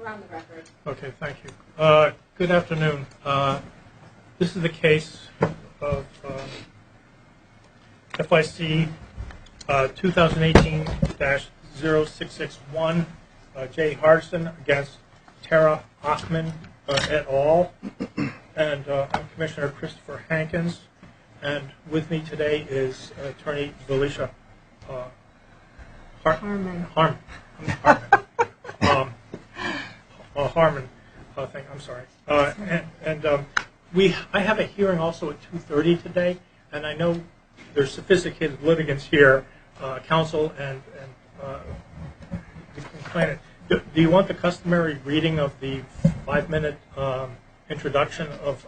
on the record. Okay, thank you. Good afternoon. This is the case of FIC 2018-0661, J. Hardison against Tara Achman et al. And I'm Commissioner Christopher Hankins. And with me today is Attorney Felicia Harmon. Harmon, I'm sorry. I have a hearing also at 2:30 today, and I know there's sophisticated litigants here, counsel and the complainant. Do you want the customary reading of the 5-minute introduction of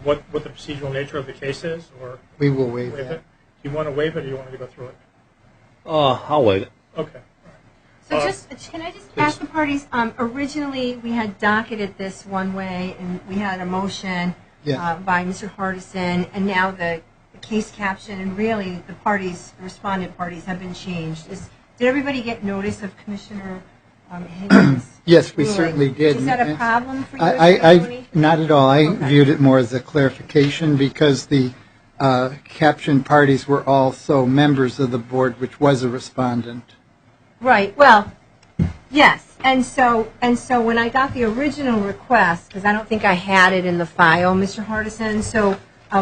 what the procedural nature of the case is, or we will waive it? Do you want to waive it, or do you want me to go through it? I'll waive it. Okay. So can I just ask the parties, originally we had docketed this one way, and we had a motion by Mr. Hardison, and now the case caption, and really the respondent parties have been changed. Did everybody get notice of Commissioner Higgins? Yes, we certainly did. Is that a problem for you? Not at all. I viewed it more as a clarification because the captioned parties were also members of the board, which was a respondent. Right. Well, yes. And so when I got the original request, because I don't think I had it in the file, Mr. Hardison, so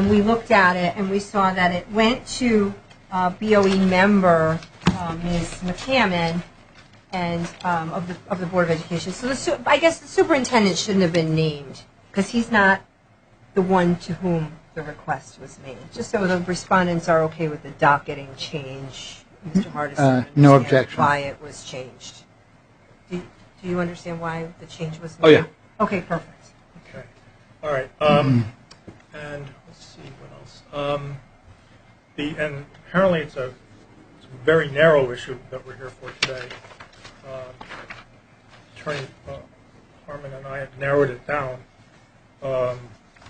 we looked at it and we saw that it went to BOE member Ms. McCammon and of the Board of Education. So I guess the superintendent shouldn't have been named because he's not the one to whom the request was made. Just so the respondents are okay with the docketing change. Mr. Hardison, no objection. Why it was changed? Do you understand why the change was made? Oh yeah. Okay, perfect. Okay. All right. And let's see what else. And apparently it's a very narrow issue that we're here for today. Attorney Harmon and I have narrowed it down, and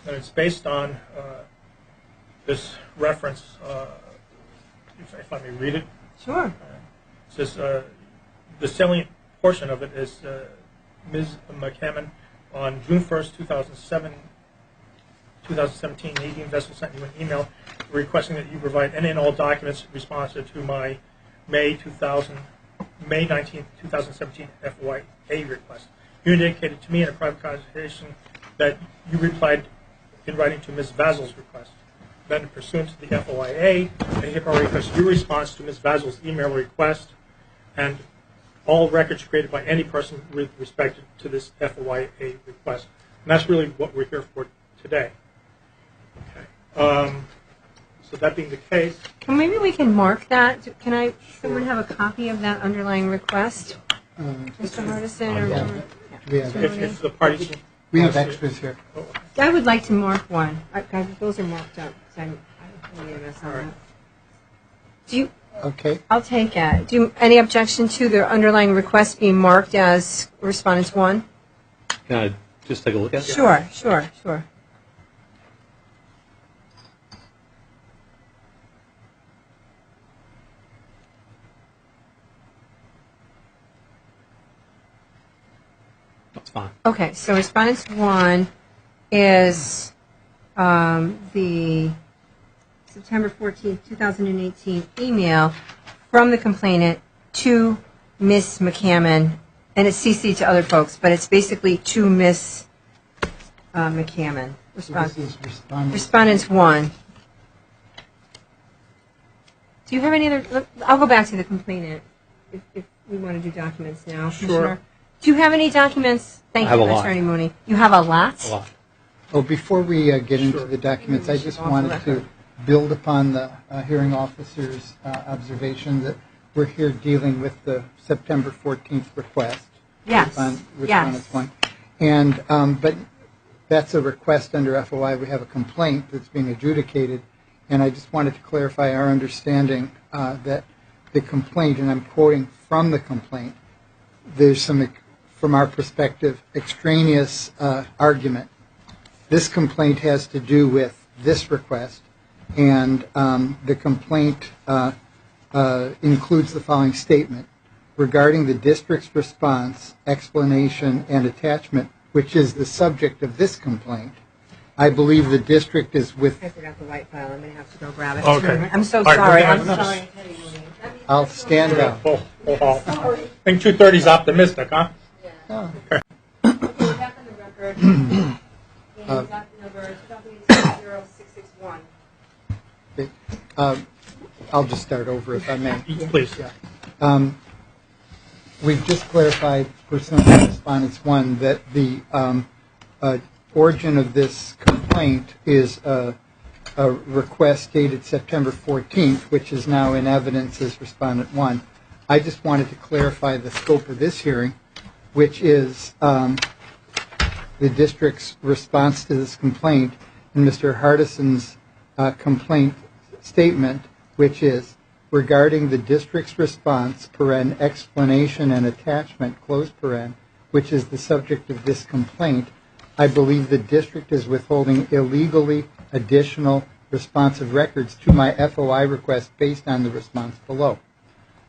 it's based on this reference. If I may read it. Sure. It says the salient portion of it is Ms. McCammon on June 1st, 2017, Navy vessel sent you an email requesting that you provide any and all documents responsive to my May 19th, 2017 FOIA request. You indicated to me in a private conversation that you replied in writing to Ms. Vazel's request. Then, pursuant to the FOIA, I hereby request your response to Ms. Vazel's email request and all records created by any person with respect to this FOIA request. And that's really what we're here for today. Okay. So that being the case, Maybe we can mark that. Can someone have a copy of that underlying request, Mr. Hardison? If the parties, we have extras here. I would like to mark one. Those are marked up. So I don't need to mess on that. Do you? Okay. I'll take it. Any objection to the underlying request being marked as Respondents 1? Can I just take a look at it? Sure. That's fine. Okay, so Respondents 1 is the September 14th, 2018 email from the complainant to Ms. McCammon, and it's CC to other folks, but it's basically to Ms. McCammon. Respondents 1. Do you have any other? I'll go back to the complainant if we want to do documents now. Sure. Do you have any documents? Thank you, Attorney Mooney. You have a lot? A lot. Well, before we get into the documents, I just wanted to build upon the hearing officer's observation that we're here dealing with the September 14th request. Yes. Respondents 1. And, but that's a request under FOI. We have a complaint that's being adjudicated. And I just wanted to clarify our understanding that the complaint, and I'm quoting from the complaint, there's some, from our perspective, extraneous argument. This complaint has to do with this request, and the complaint includes the following statement. regarding the district's response, explanation, and attachment, which is the subject of this complaint, I believe the district is with... I forgot the white file. I'm going to have to go grab it. Okay. I'm so All right, sorry. we're I'm gonna- sorry. I'll stand up. Full halt. I think 2:30 is optimistic, huh? Oh. Okay, we're back on the record. And docket number 2018-0661. Okay. I'll just start over if I may. Please. We've just clarified pursuant to Respondents 1 that the origin of this complaint is a request dated September 14th, which is now in evidence as Respondent 1. I just wanted to clarify the scope of this hearing, which is the district's response to this complaint and Mr. Hardison's complaint statement, which is regarding the district's response, paren, explanation and attachment, close paren, which is the subject of this complaint. I believe the district is withholding illegally additional responsive records to my FOI request based on the response below.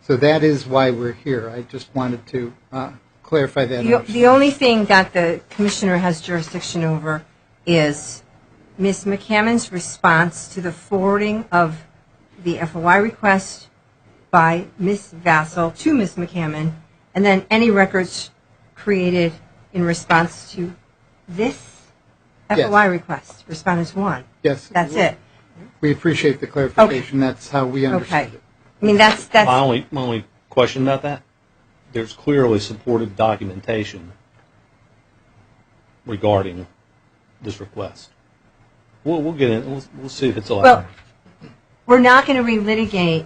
So that is why we're here. I just wanted to clarify that. The only thing that the commissioner has jurisdiction over is Ms. McCammon's response to the forwarding of the FOI request by Ms. Vassal to Ms. McCammon, and then any records created in response to this FOI request, Respondents 1. Yes. That's it. We appreciate the clarification. That's how we understand Okay. it. I mean, that's My only question about that, there's clearly supported documentation regarding this request. We'll get in. We'll see if it's allowed. Well, we're not going to relitigate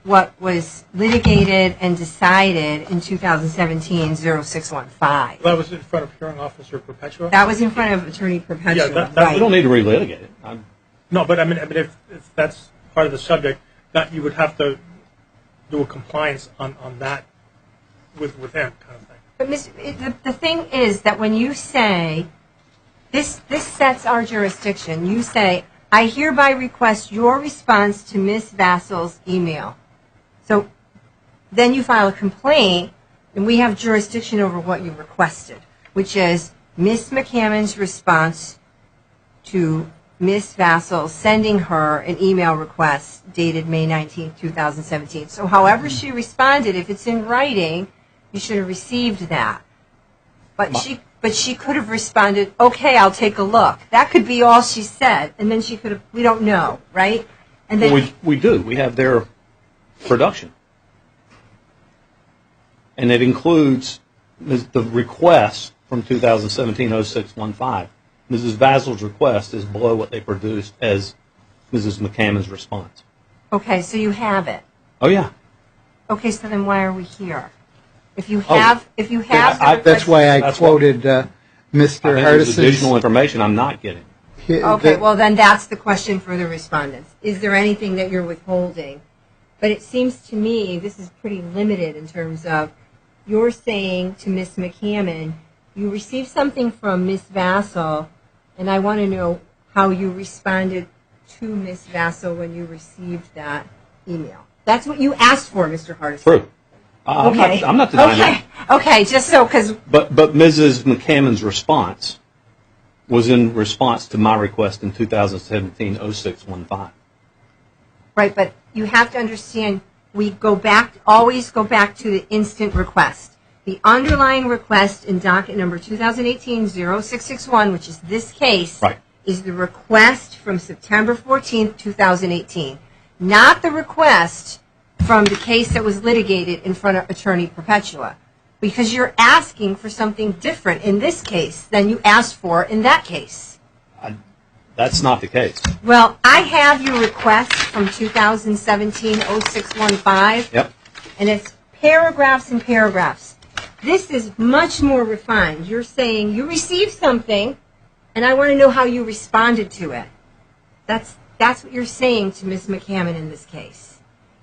what was litigated and decided in 2017-0615. That was in front of Hearing Officer Perpetua? That was in front of Attorney Perpetua. Yeah, we right. don't need to relitigate it. No, but I mean if that's part of the subject, that you would have to do a compliance on that with him kind of thing. But the thing is that when you say, this sets our jurisdiction, you say, I hereby request your response to Ms. Vassal's email. So then you file a complaint, and we have jurisdiction over what you requested, which is Ms. McCammon's response to Ms. Vassal sending her an email request dated May 19, 2017. So however she responded, if it's in writing, you should have received that. But she could have responded, okay, I'll take a look. That could be all she said, and then she could have, we don't know, right? And then Well, we do. We have their production. And it includes the request from 2017-0615. Mrs. Vassal's request is below what they produced as Mrs. McCammon's response. Okay, so you have it. Oh, yeah. Okay, so then why are we here? If you have, the That's why I That's quoted Mr. I think there's additional Hardison's. information I'm not getting. Okay, well then that's the question for the respondents. Is there anything that you're withholding? But it seems to me this is pretty limited in terms of you're saying to Ms. McCammon, you received something from Ms. Vassal, and I want to know how you responded to Ms. Vassal when you received that email. That's what you asked for, Mr. Hardison. True. Okay. I'm not denying that. Okay, just so, because... But Mrs. McCammon's response was in response to my request in 2017-0615. Right, but you have to understand, always go back to the instant request. The underlying request in docket number 2018-0661, which is this case, Right. is the request from September 14th, 2018, not the request from the case that was litigated in front of Attorney Perpetua, because you're asking for something different in this case than you asked for in that case. That's not the case. Well, I have your request from 2017-0615. Yep. And it's paragraphs and paragraphs. This is much more refined. You're saying you received something, and I want to know how you responded to it. That's what you're saying to Ms. McCammon in this case.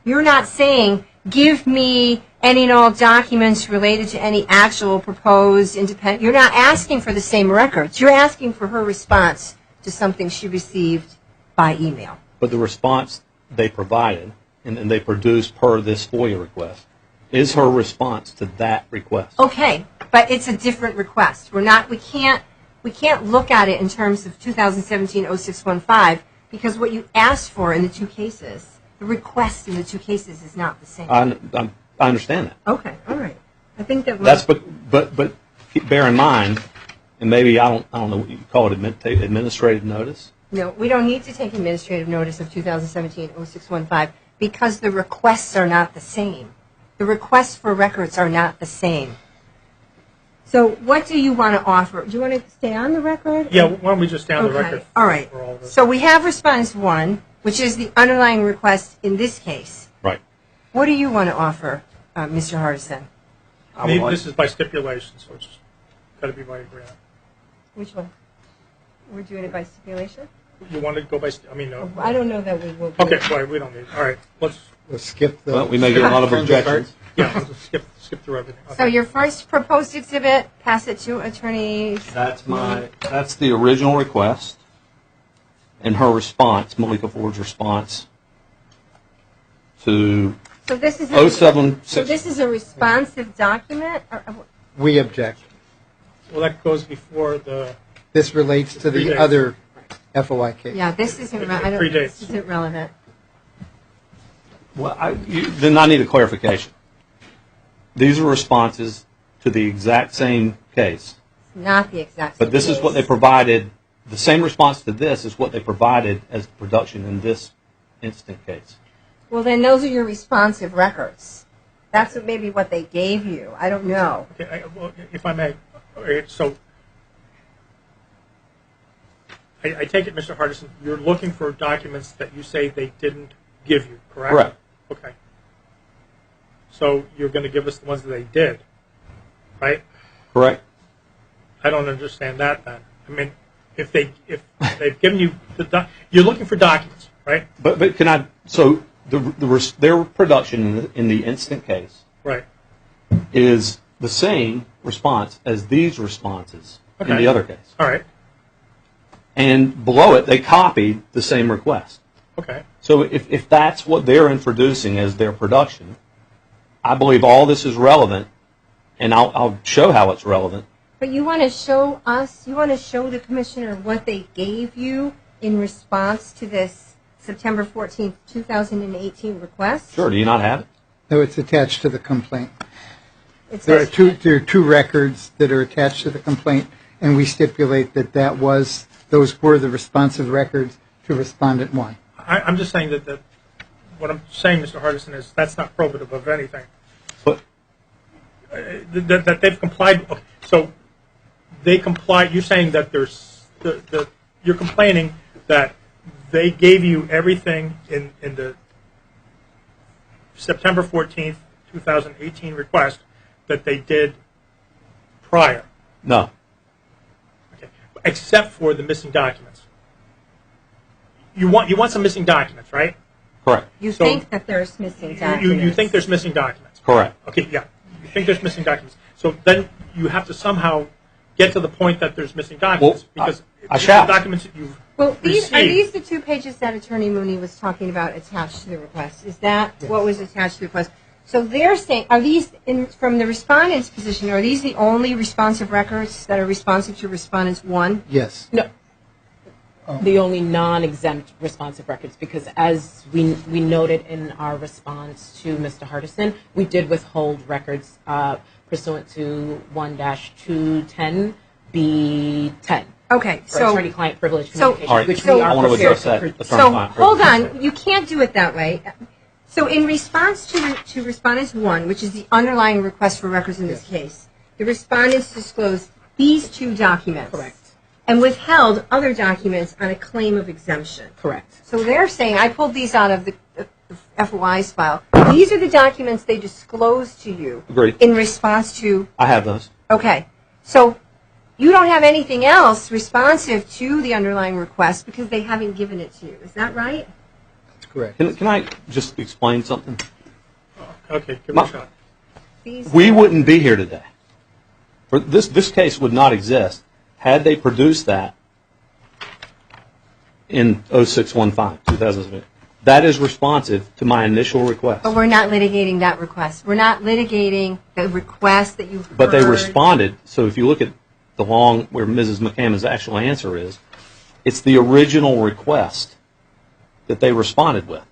You're not saying, give me any and all documents related to any actual proposed independent. You're not asking for the same records. You're asking for her response to something she received by email. But the response they provided, and they produced per this FOIA request, is her response to that request. Okay, but it's a different request. We can't look at it in terms of 2017-0615 because what you asked for in the two cases, the request in the two cases is not the same. I understand that. Okay, all right. I think that That's but bear in mind, and maybe I don't know what you call it, administrative notice. No, we don't need to take administrative notice of 2017-0615 because the requests are not the same. The requests for records are not the same. So what do you want to offer? Do you want to stay on the record? Yeah, why don't we just stay on the Okay, record? all right. for all this? So we have response 1, which is the underlying request in this case. Right. What do you want to offer, Mr. Hardison? I would like- This is by stipulation, so it's got to be by agreement. Which one? We're doing it by stipulation? You want to go by, no. I don't know that we will. do Okay, it. well, we don't need, all right, let's, We'll skip the. Well, we may get a lot of objections. yeah, let's just skip through everything. So Okay. your first proposed exhibit, pass it to Attorney. That's the original request, and her response, Malika Ford's response to So this is. 076. So this is a responsive document? We object. Well, that goes before the, This relates to the Predates. other FOI case. Yeah, this isn't, It this predates. isn't relevant. Well, then I need a clarification. These are responses to the exact same case, It's not the exact. but this is what they provided. The same response to this is what they provided as production in this instant case. Well, then those are your responsive records. That's maybe what they gave you. I don't know. okay, well, if I may, all right, so I take it, Mr. Hardison, you're looking for documents that you say they didn't give you, correct? Correct. Okay. So you're going to give us the ones that they did, right? Correct? I don't understand that then. I mean, if they've given you you're looking for documents, right? But can I? So their production in the instant case Right. is the same response as these responses in Okay. the other case. All right. And below it, they copied the same request. Okay. So if that's what they're introducing as their production, I believe all this is relevant, and I'll show how it's relevant. But you want to show us, you want to show the commissioner what they gave you in response to this September 14th, 2018 request? Sure, do you not have it? No, it's attached to the complaint. It There are says- two records that are attached to the complaint, and we stipulate that those were the responsive records to Respondent 1. I'm just saying that what I'm saying, Mr. Hardison, is that's not probative of anything. But That they've complied. Okay, so they comply. You're saying that you're complaining that they gave you everything in the September 14th, 2018 request that they did prior, no, okay, except for the missing documents. You want some missing documents, right? correct, You So- think that there's missing documents. You think there's missing documents. correct. Okay, yeah. You think there's missing documents. So then you have to somehow get to the point that there's missing documents. Well, because I it's shall. the documents that you've Well, are received. these the two pages that Attorney Mooney was talking about attached to the request? Is that what was attached to the request? So they're saying, are these, from the respondent's position, are these the only responsive records that are responsive to Respondents 1? Yes. No. The only non-exempt responsive records, because as we noted in our response to Mr. Hardison, we did withhold records pursuant to 1-210B10. Okay, For so, attorney-client privilege so- communication, All right, which so- we I are want to prepared address that. to attorney-client hold privilege. on, you can't do it that way. So in response to Respondents 1, which is the underlying request for records in this case, the respondents disclosed these two documents. Correct. And withheld other documents on a claim of exemption. Correct. So they're saying, I pulled these out of the FOI's file. These are the documents they disclosed to you Agreed. in response to, I have those. okay. So you don't have anything else responsive to the underlying request because they haven't given it to you. Is that right? That's correct. Can I just explain something? Okay, give it a shot. These, We wouldn't be here today. For this case would not exist had they produced that in 0615, 2007. That is responsive to my initial request. But we're not litigating that request. We're not litigating the request that you've heard. But they responded. So if you look at the long, where Mrs. McCammon's actual answer is, it's the original request that they responded with.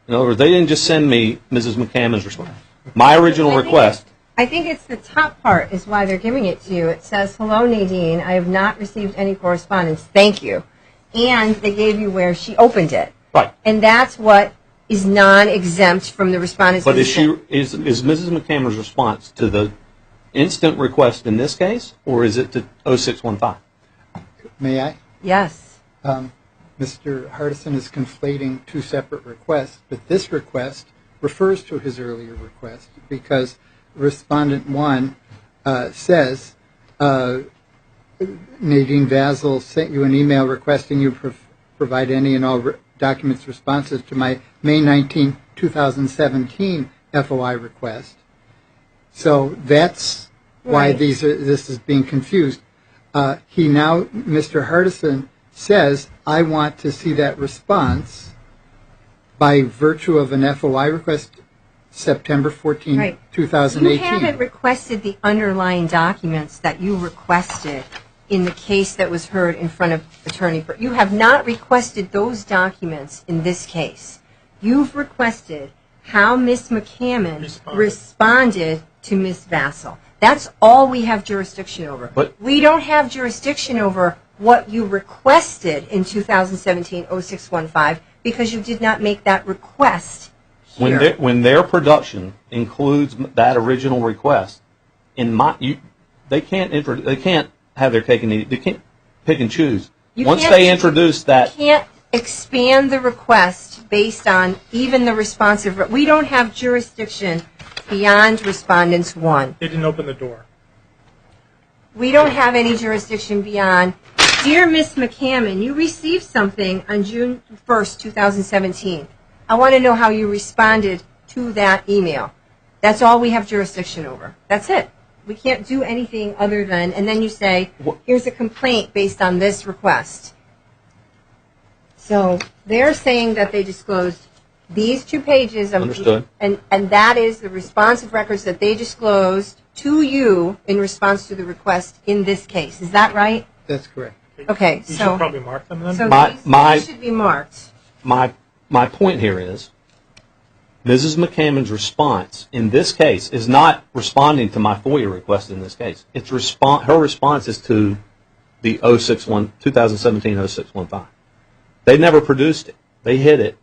In other words, they didn't just send me Mrs. McCammon's response. My original request. I think it's the top part is why they're giving it to you. It says, "Hello, Nadine. I have not received any correspondence. Thank you." And they gave you where she opened it. Right. And that's what is non-exempt from the respondent's But is consent. Mrs. McCammon's response to the instant request in this case, or is it to 0615? May I? Yes. Mr. Hardison is conflating two separate requests, but this request refers to his earlier request because Respondent 1 says, Nadine Vazel sent you an email requesting you provide any and all documents responses to my May 19, 2017 FOI request. So that's why Right. this is being confused. Mr. Hardison says, I want to see that response by virtue of an FOI request September 14, Right. 2018. You haven't requested the underlying documents that you requested in the case that was heard in front of attorney. You have not requested those documents in this case. You've requested how Ms. McCammon responded to Ms. Vassell. That's all we have jurisdiction over. But- we don't have jurisdiction over what you requested in 2017-0615 because you did not make that request here. When their production includes that original request, they can't have their cake and eat it. They can't pick and choose. Once they introduce that, You can't expand the request based on even the responsive. We don't have jurisdiction beyond Respondents 1. They didn't open the door. We don't have any jurisdiction beyond, Dear Ms. McCammon, you received something on June 1st, 2017. I want to know how you responded to that email. That's all we have jurisdiction over. That's it. We can't do anything other than, and then you say, here's a complaint based on this request. So they're saying that they disclosed these 2 pages of, Understood. and that is the responsive records that they disclosed to you in response to the request in this case. Is that right? That's correct. Okay, You so should probably mark them then. so My- these should be marked. my point here is, Mrs. McCammon's response in this case is not responding to my FOIA request in this case. It's her response is to the 2017-0615. They never produced it. They hid it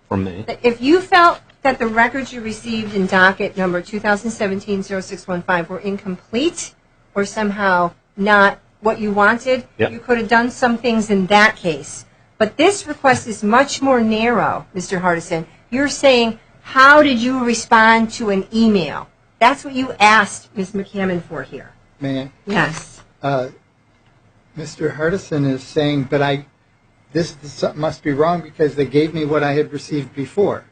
from me. If you felt that the records you received in docket number 2017-0615 were incomplete or somehow not what you wanted, Yep. you could have done some things in that case. But this request is much more narrow, Mr. Hardison. You're saying, how did you respond to an email? That's what you asked Ms. McCammon for here. May I? Yes. Mr. Hardison is saying, but this must be wrong because they gave me what I had received before.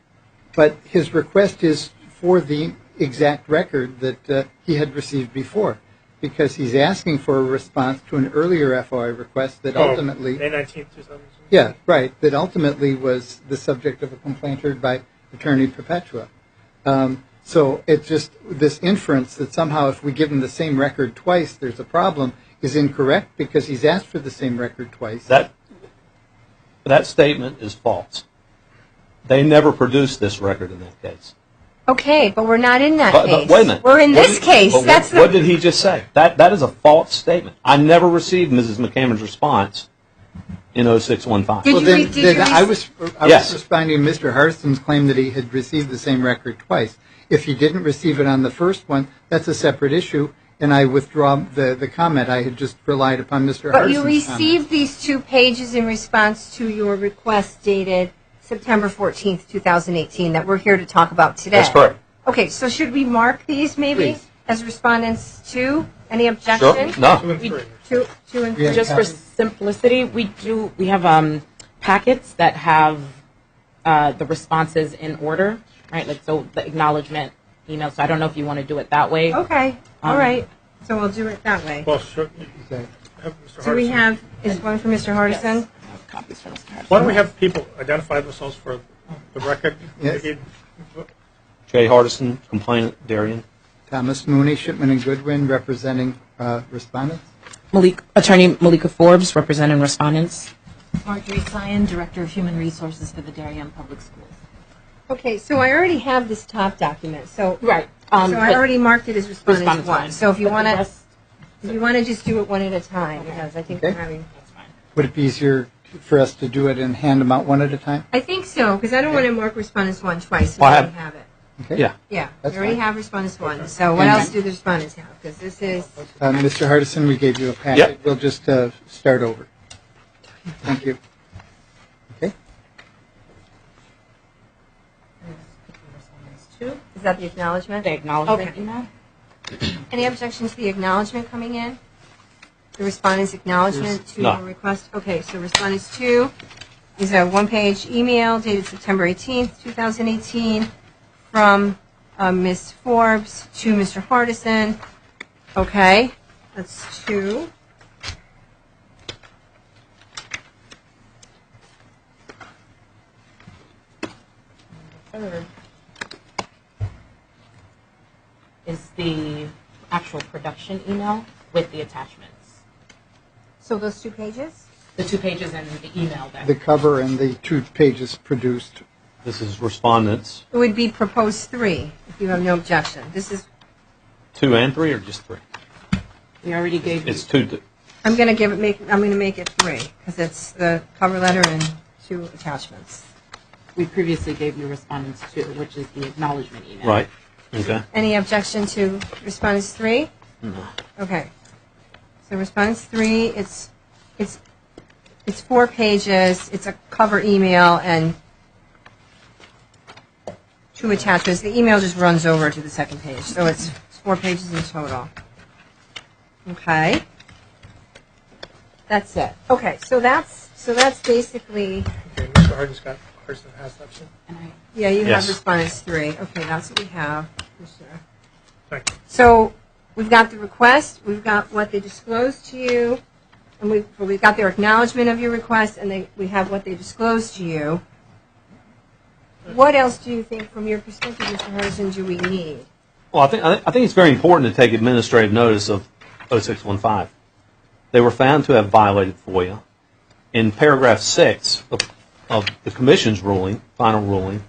But his request is for the exact record that he had received before, because he's asking for a response to an earlier FOI request that ultimately, May 19th, 2017. yeah, right, that ultimately was the subject of a complaint heard by Attorney Perpetua. So it's just this inference that somehow if we give him the same record twice, there's a problem, is incorrect because he's asked for the same record twice. That statement is false. They never produced this record in that case. Okay, but we're not in that But case. wait a minute. We're in this case. But That's what did he just say? That is a false statement. I never received Mrs. McCammon's response in 0615. Did Well, you read- did you I read- was Yes. responding to Mr. Hardison's claim that he had received the same record twice. If he didn't receive it on the first one, that's a separate issue, and I withdraw the comment. I had just relied upon Mr. But you Hardison's comment. received these 2 pages in response to your request dated September 14th, 2018, that we're here to talk about today. That's correct. Okay, so should we mark these maybe Please. as respondents 2? Any Sure. objection? 2 No. and 3. 2 and 3. Yeah. Just for simplicity, we have packets that have the responses in order, right? Like so, the acknowledgement email. So I don't know if you want to do it that way. Okay, all right. So we'll do it that way. Well, sure. Okay. Have Mr. So we Hardison. have, is one for Mr. Hardison? I have copies for Mr. Hardison. Why don't we have people identify themselves for The record. Yes. Jay Hardison, complainant, Darien. Thomas Mooney, Shipman and Goodwin, representing respondents. Attorney Malika Forbes, representing respondents. Marjorie Sion, Director of Human Resources for the Darien Public Schools. Okay, so I already have this top document, so Right. so I already marked it as respondents Respondents one. one. So if you But the want to, rest- if you want to just do it one at a time, because I think we're Okay. having. That's fine. Would it be easier for us to do it and hand them out one at a time? I think so, because I don't want to mark respondents one twice. We Well, I already have it. Okay. Yeah. Yeah, That's we already fine. have respondents one. So what And- else do the respondents have? Because this is. Mr. Hardison, we gave you a packet. Yep. We'll just start over. Thank you. Okay. Respondents two. Is that the acknowledgement? The acknowledgement Okay. email. Any objection to the acknowledgement coming in? The respondent's acknowledgement to No. a request? Okay, so respondents two is a one-page email dated September 18th, 2018, from Ms. Forbes to Mr. Hardison. Okay, that's two. Third is the actual production email with the attachments. So those 2 pages? The 2 pages and the email The that. cover and the 2 pages produced. This is respondents It would be proposed 3, if you have no objection. This is, 2 and 3 or just 3? We already gave you. It's 2. I'm going to make it 3, because it's the cover letter and 2 attachments. We previously gave you respondents two, which is the acknowledgement email. Right. Okay. Any objection to respondents 3? No. Okay. So respondents 3, it's 4 pages, it's a cover email and 2 attachments. The email just runs over to the second page, so it's 4 pages in total. Okay. That's it. Okay, so that's basically, Okay, Mr. Hardison has that, too. And I, yeah, you have Yes. respondents 3. Okay, that's what we have. Thank you. So we've got the request, we've got what they disclosed to you, and we've got their acknowledgement of your request, and we have what they disclosed to you. What else do you think, from your perspective, Mr. Hardison, do we need? Well, I think it's very important to take administrative notice of 0615. They were found to have violated FOIA. In paragraph 6 of the commission's ruling, final ruling,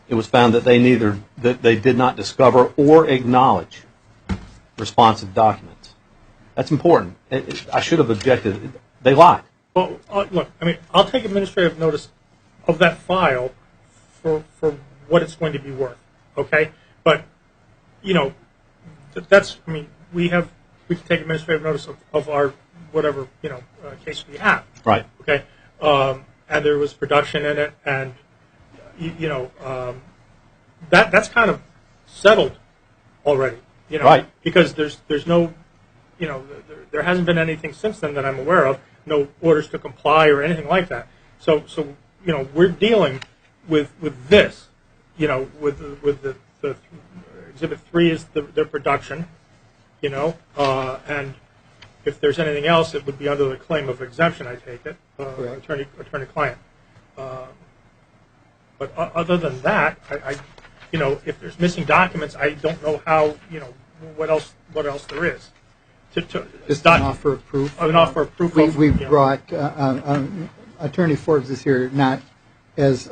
it was found that they did not discover or acknowledge responsive documents. That's important. I should have objected. They lied. Well, look, I mean, I'll take administrative notice of that file for what it's going to be worth, okay? But, you know, that's, I mean, we can take administrative notice of our whatever, you know, case we have, Right. okay? And there was production in it, and, you know, that's kind of settled already, you know? Right. Because there's no, you know, there hasn't been anything since then that I'm aware of, no orders to comply or anything like that. So you know, we're dealing with this, you know, with the Exhibit 3 is their production, you know, and if there's anything else, it would be under the claim of exemption, I take it, attorney-client. But other than that, I, you know, if there's missing documents, I don't know how, you know, what else there is. Just an offer of proof. An offer of proof. We of, you know, brought, Attorney Forbes is here not as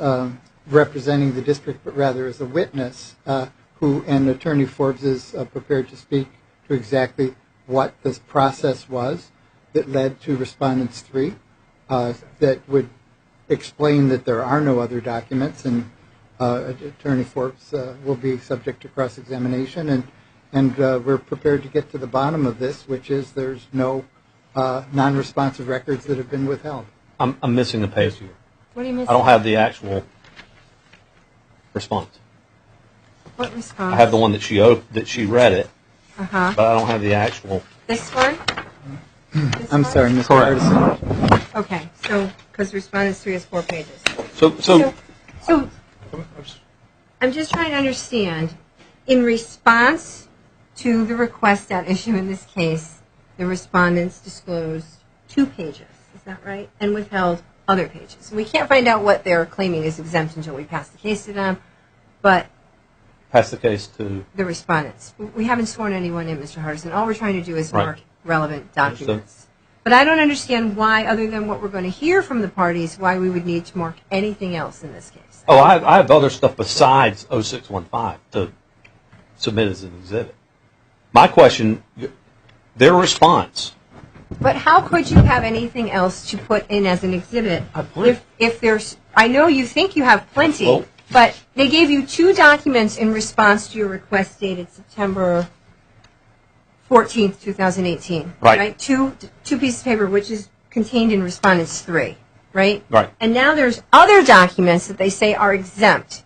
representing the district, but rather as a witness, and Attorney Forbes is prepared to speak to exactly what this process was that led to Respondents 3, that would explain that there are no other documents, and Attorney Forbes will be subject to cross-examination, and we're prepared to get to the bottom of this, which is there's no non-responsive records that have been withheld. I'm missing a page here. What do you miss? I don't have the actual response. What response? I have the one that she read it, Uh-huh. but I don't have the actual. This one? This I'm one? sorry, Mr. Correct. Hardison. Okay, so, because respondents 3 is 4 pages. So I'm just trying to understand, in response to the request at issue in this case, the respondents disclosed 2 pages, is that right? And withheld other pages. We can't find out what they're claiming is exempt until we pass the case to them, but Pass the case to, the respondents. We haven't sworn anyone in, Mr. Hardison. All we're trying to do is Right. mark relevant documents. But I don't understand why, other than what we're going to hear from the parties, why we would need to mark anything else in this case. oh, I have other stuff besides 0615 to submit as an exhibit. My question, their response, But how could you have anything else to put in as an exhibit if there's, I know you think you have plenty, Well- but they gave you 2 documents in response to your request dated September 14th, 2018. Right. Two pieces of paper, which is contained in Respondents 3, right? Right. And now there's other documents that they say are exempt.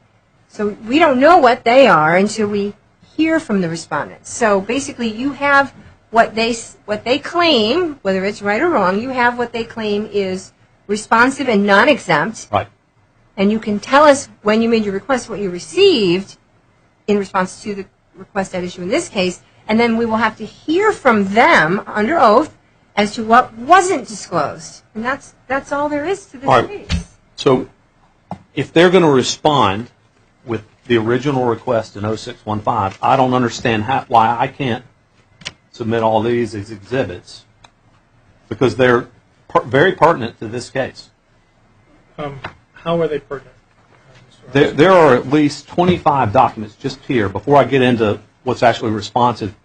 So we don't know what they are until we hear from the respondents. So basically you have what they claim, whether it's right or wrong, you have what they claim is responsive and non-exempt. right, And you can tell us when you made your request what you received in response to the request at issue in this case, and then we will have to hear from them under oath as to what wasn't disclosed. And that's all there is to this All right. case. so if they're going to respond with the original request in 0615, I don't understand why I can't submit all these as exhibits, because they're very pertinent to this case. How are they pertinent? Mr. Hardison? There are at least 25 documents just here, before I get into what's actually responsive,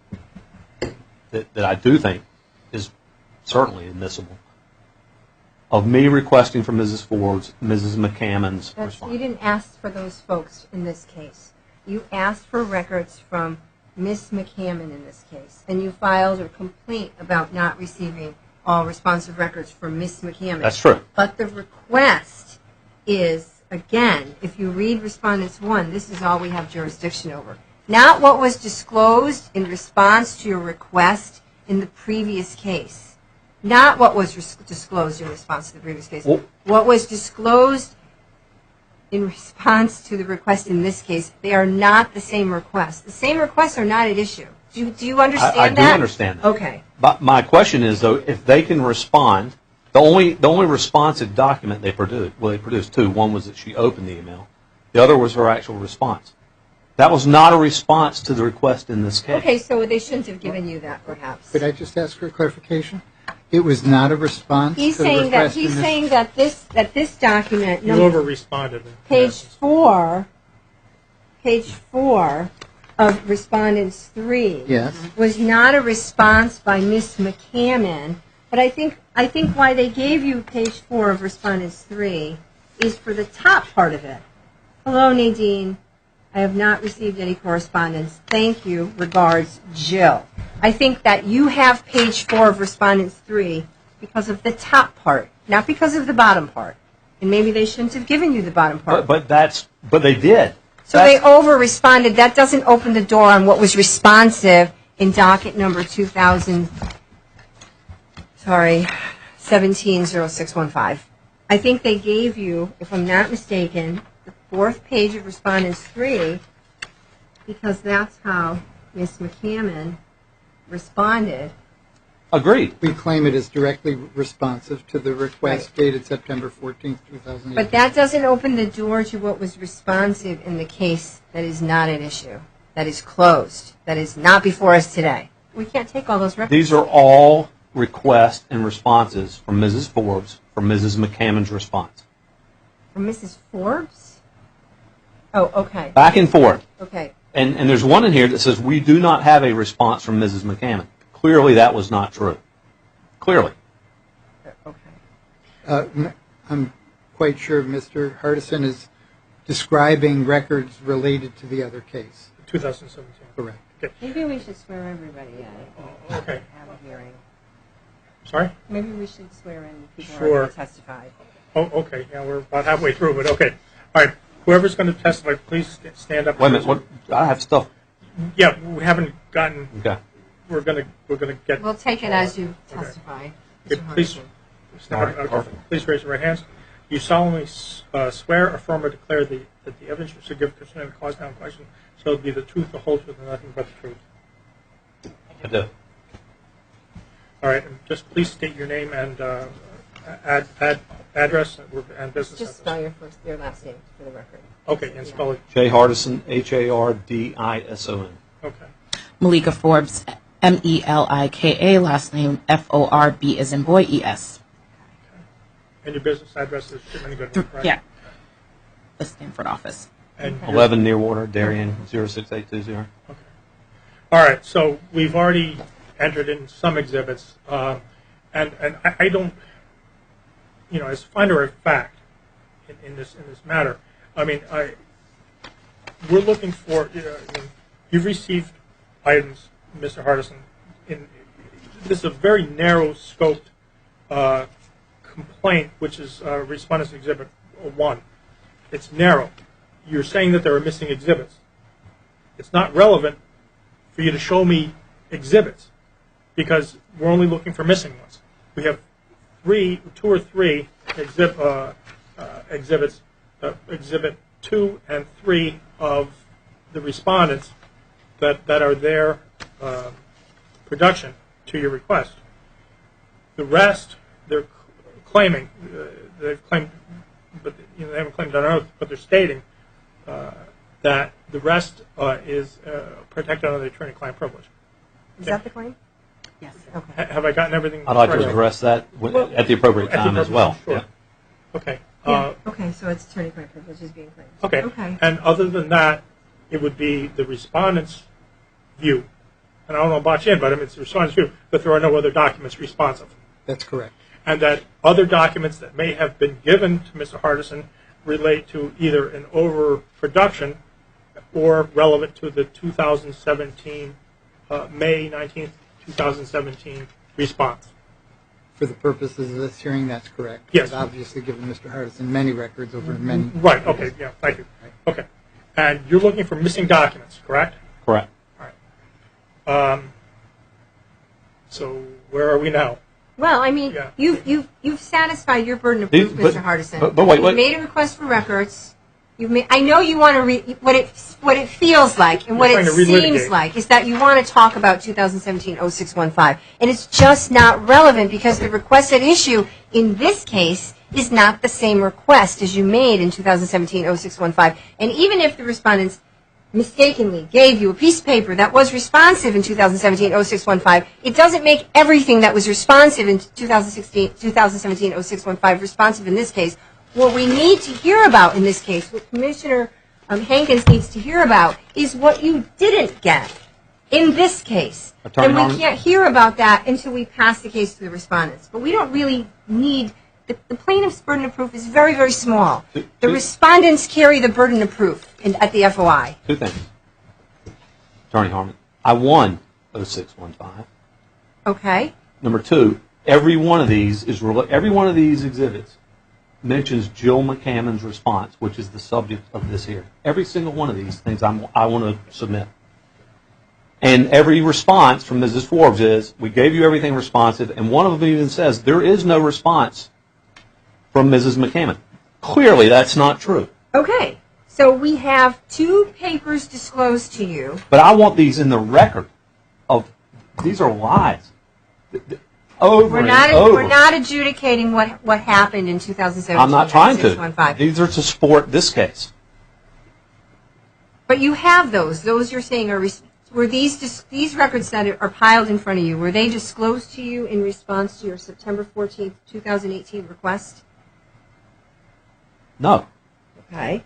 that I do think is certainly admissible, of me requesting from Mrs. Forbes, Mrs. McCammon's You response. didn't ask for those folks in this case. You asked for records from Miss McCammon in this case, and you filed a complaint about not receiving all responsive records from Miss McCammon. That's true. But the request is, again, if you read Respondents 1, this is all we have jurisdiction over. Not what was disclosed in response to your request in the previous case. Not what was disclosed in response to the previous case. Well- What was disclosed in response to the request in this case, they are not the same requests. The same requests are not at issue. Do you understand I that? do understand that. Okay. But my question is, though, if they can respond, the only responsive document they produced 2. One was that she opened the email. The other was her actual response. That was not a response to the request in this case. Okay, so they shouldn't have given you that, perhaps. Could I just ask for clarification? It was not a response He's to the saying that request in this document, You over-responded. page 4 of Respondents 3, Yes. was not a response by Miss McCammon. But I think why they gave you page 4 of Respondents 3 is for the top part of it. Hello, Nadine. I have not received any correspondence. Thank you. Regards, Jill. I think that you have page 4 of Respondents 3 because of the top part, not because of the bottom part. And maybe they shouldn't have given you the bottom part. But they did. So they over-responded. That doesn't open the door on what was responsive in docket number 170615. I think they gave you, if I'm not mistaken, the 4th page of Respondents 3, because that's how Ms. McCammon responded. Agreed. We claim it is directly responsive to the request dated September 14th, 2008. But that doesn't open the door to what was responsive in the case that is not at issue, that is closed, that is not before us today. We can't take all those records. These are all requests and responses from Mrs. Forbes for Mrs. McCammon's response. From Mrs. Forbes? Oh, okay. Back and forth. Okay. And there's one in here that says, we do not have a response from Mrs. McCammon. Clearly, that was not true. Clearly. Okay. I'm quite sure Mr. Hardison is describing records related to the other case. 2017. Correct. Maybe we should swear everybody in. Okay. Have a hearing. Sorry? Maybe we should swear in people who Sure. are going to testify. Oh, okay. Yeah, we're about halfway through, but okay. All right. Whoever's going to testify, please stand up. Wait a minute. What? I have stuff. Yeah, we haven't gotten. Okay. We're gonna get. We'll take it as you testify. Okay, Mr. please, Hardison. stand up. Okay, please raise your right hands. You solemnly swear, affirm, or declare that the evidence you should give concerning the cause now in question shall be the truth, the whole truth, and nothing but the truth. I do. All right, and just please state your name and add address and business Just address. spell your last name for the record. Okay, and spell it. J. Hardison, Hardison. Okay. Malika Forbes, Melika, last name Forb as in boy, ES. And your business address is Shipman and Goodman, correct? Yeah. The Stanford office. And 11 Nearwater, Darien, 06820. Okay. All right. So we've already entered in some exhibits, and I don't, as a finder of fact in this matter, I mean, we're looking for. You've received items, Mr. Hardison. This is a very narrow scoped complaint, which is Respondent's Exhibit 1. It's narrow. You're saying that there are missing exhibits. It's not relevant for you to show me exhibits because we're only looking for missing ones. We have two or three exhibits, Exhibit 2 and 3 of the respondents that are their production to your request. The rest, they're claiming, they've claimed, but they haven't claimed on oath, but they're stating that the rest is protected under the attorney-client privilege. Is that the claim? Yes. Okay. Have I gotten everything? I'd like to correct? address that at the appropriate At the time as well. Sure. Yeah. Okay. Okay, so it's attorney-client privilege is being claimed. Okay. Okay. And other than that, it would be the respondent's view. And I don't know about you, but I mean, it's the respondent's view that there are no other documents responsive. That's correct. And that other documents that may have been given to Mr. Hardison relate to either an overproduction or relevant to the 2017, May 19th, 2017 response. For the purposes of this hearing, that's correct. Yes. I've obviously given Mr. Hardison many records over many. Right, okay, yeah, thank you. Okay. And you're looking for missing documents, correct? Correct. All right. So where are we now? Well, I mean, Yeah. you've satisfied your burden of proof, But- Mr. Hardison. but wait, You've wait. made a request for records. I know you want to read what it feels like and what You're it trying to seems relitigate. like is that you want to talk about 2017-0615, and it's just not relevant because the requested issue in this case is not the same request as you made in 2017-0615. And even if the respondents mistakenly gave you a piece of paper that was responsive in 2017-0615, it doesn't make everything that was responsive in 2017-0615 responsive in this case. What we need to hear about in this case, what Commissioner Hankins needs to hear about, is what you didn't get in this case. Attorney And we Harmon? can't hear about that until we pass the case to the respondents. But we don't really need, the plaintiff's burden of proof is very, very small. The respondents carry the burden of proof at the FOI. Two things. Attorney Harmon, I won 0615. Okay? Number two, every one of these exhibits mentions Jill McCammon's response, which is the subject of this hearing. Every single one of these things I want to submit. And every response from Mrs. Forbes is, we gave you everything responsive, and one of them even says, there is no response from Mrs. McCammon. Clearly, that's not true. Okay. So we have two papers disclosed to you. But I want these in the record of, these are lies. Over We're and over. not adjudicating what happened in 2017. I'm not trying to. 0615. These are to support this case. But you have those. Those you're saying were these records that are piled in front of you, were they disclosed to you in response to your September 14th, 2018 request? No. Okay.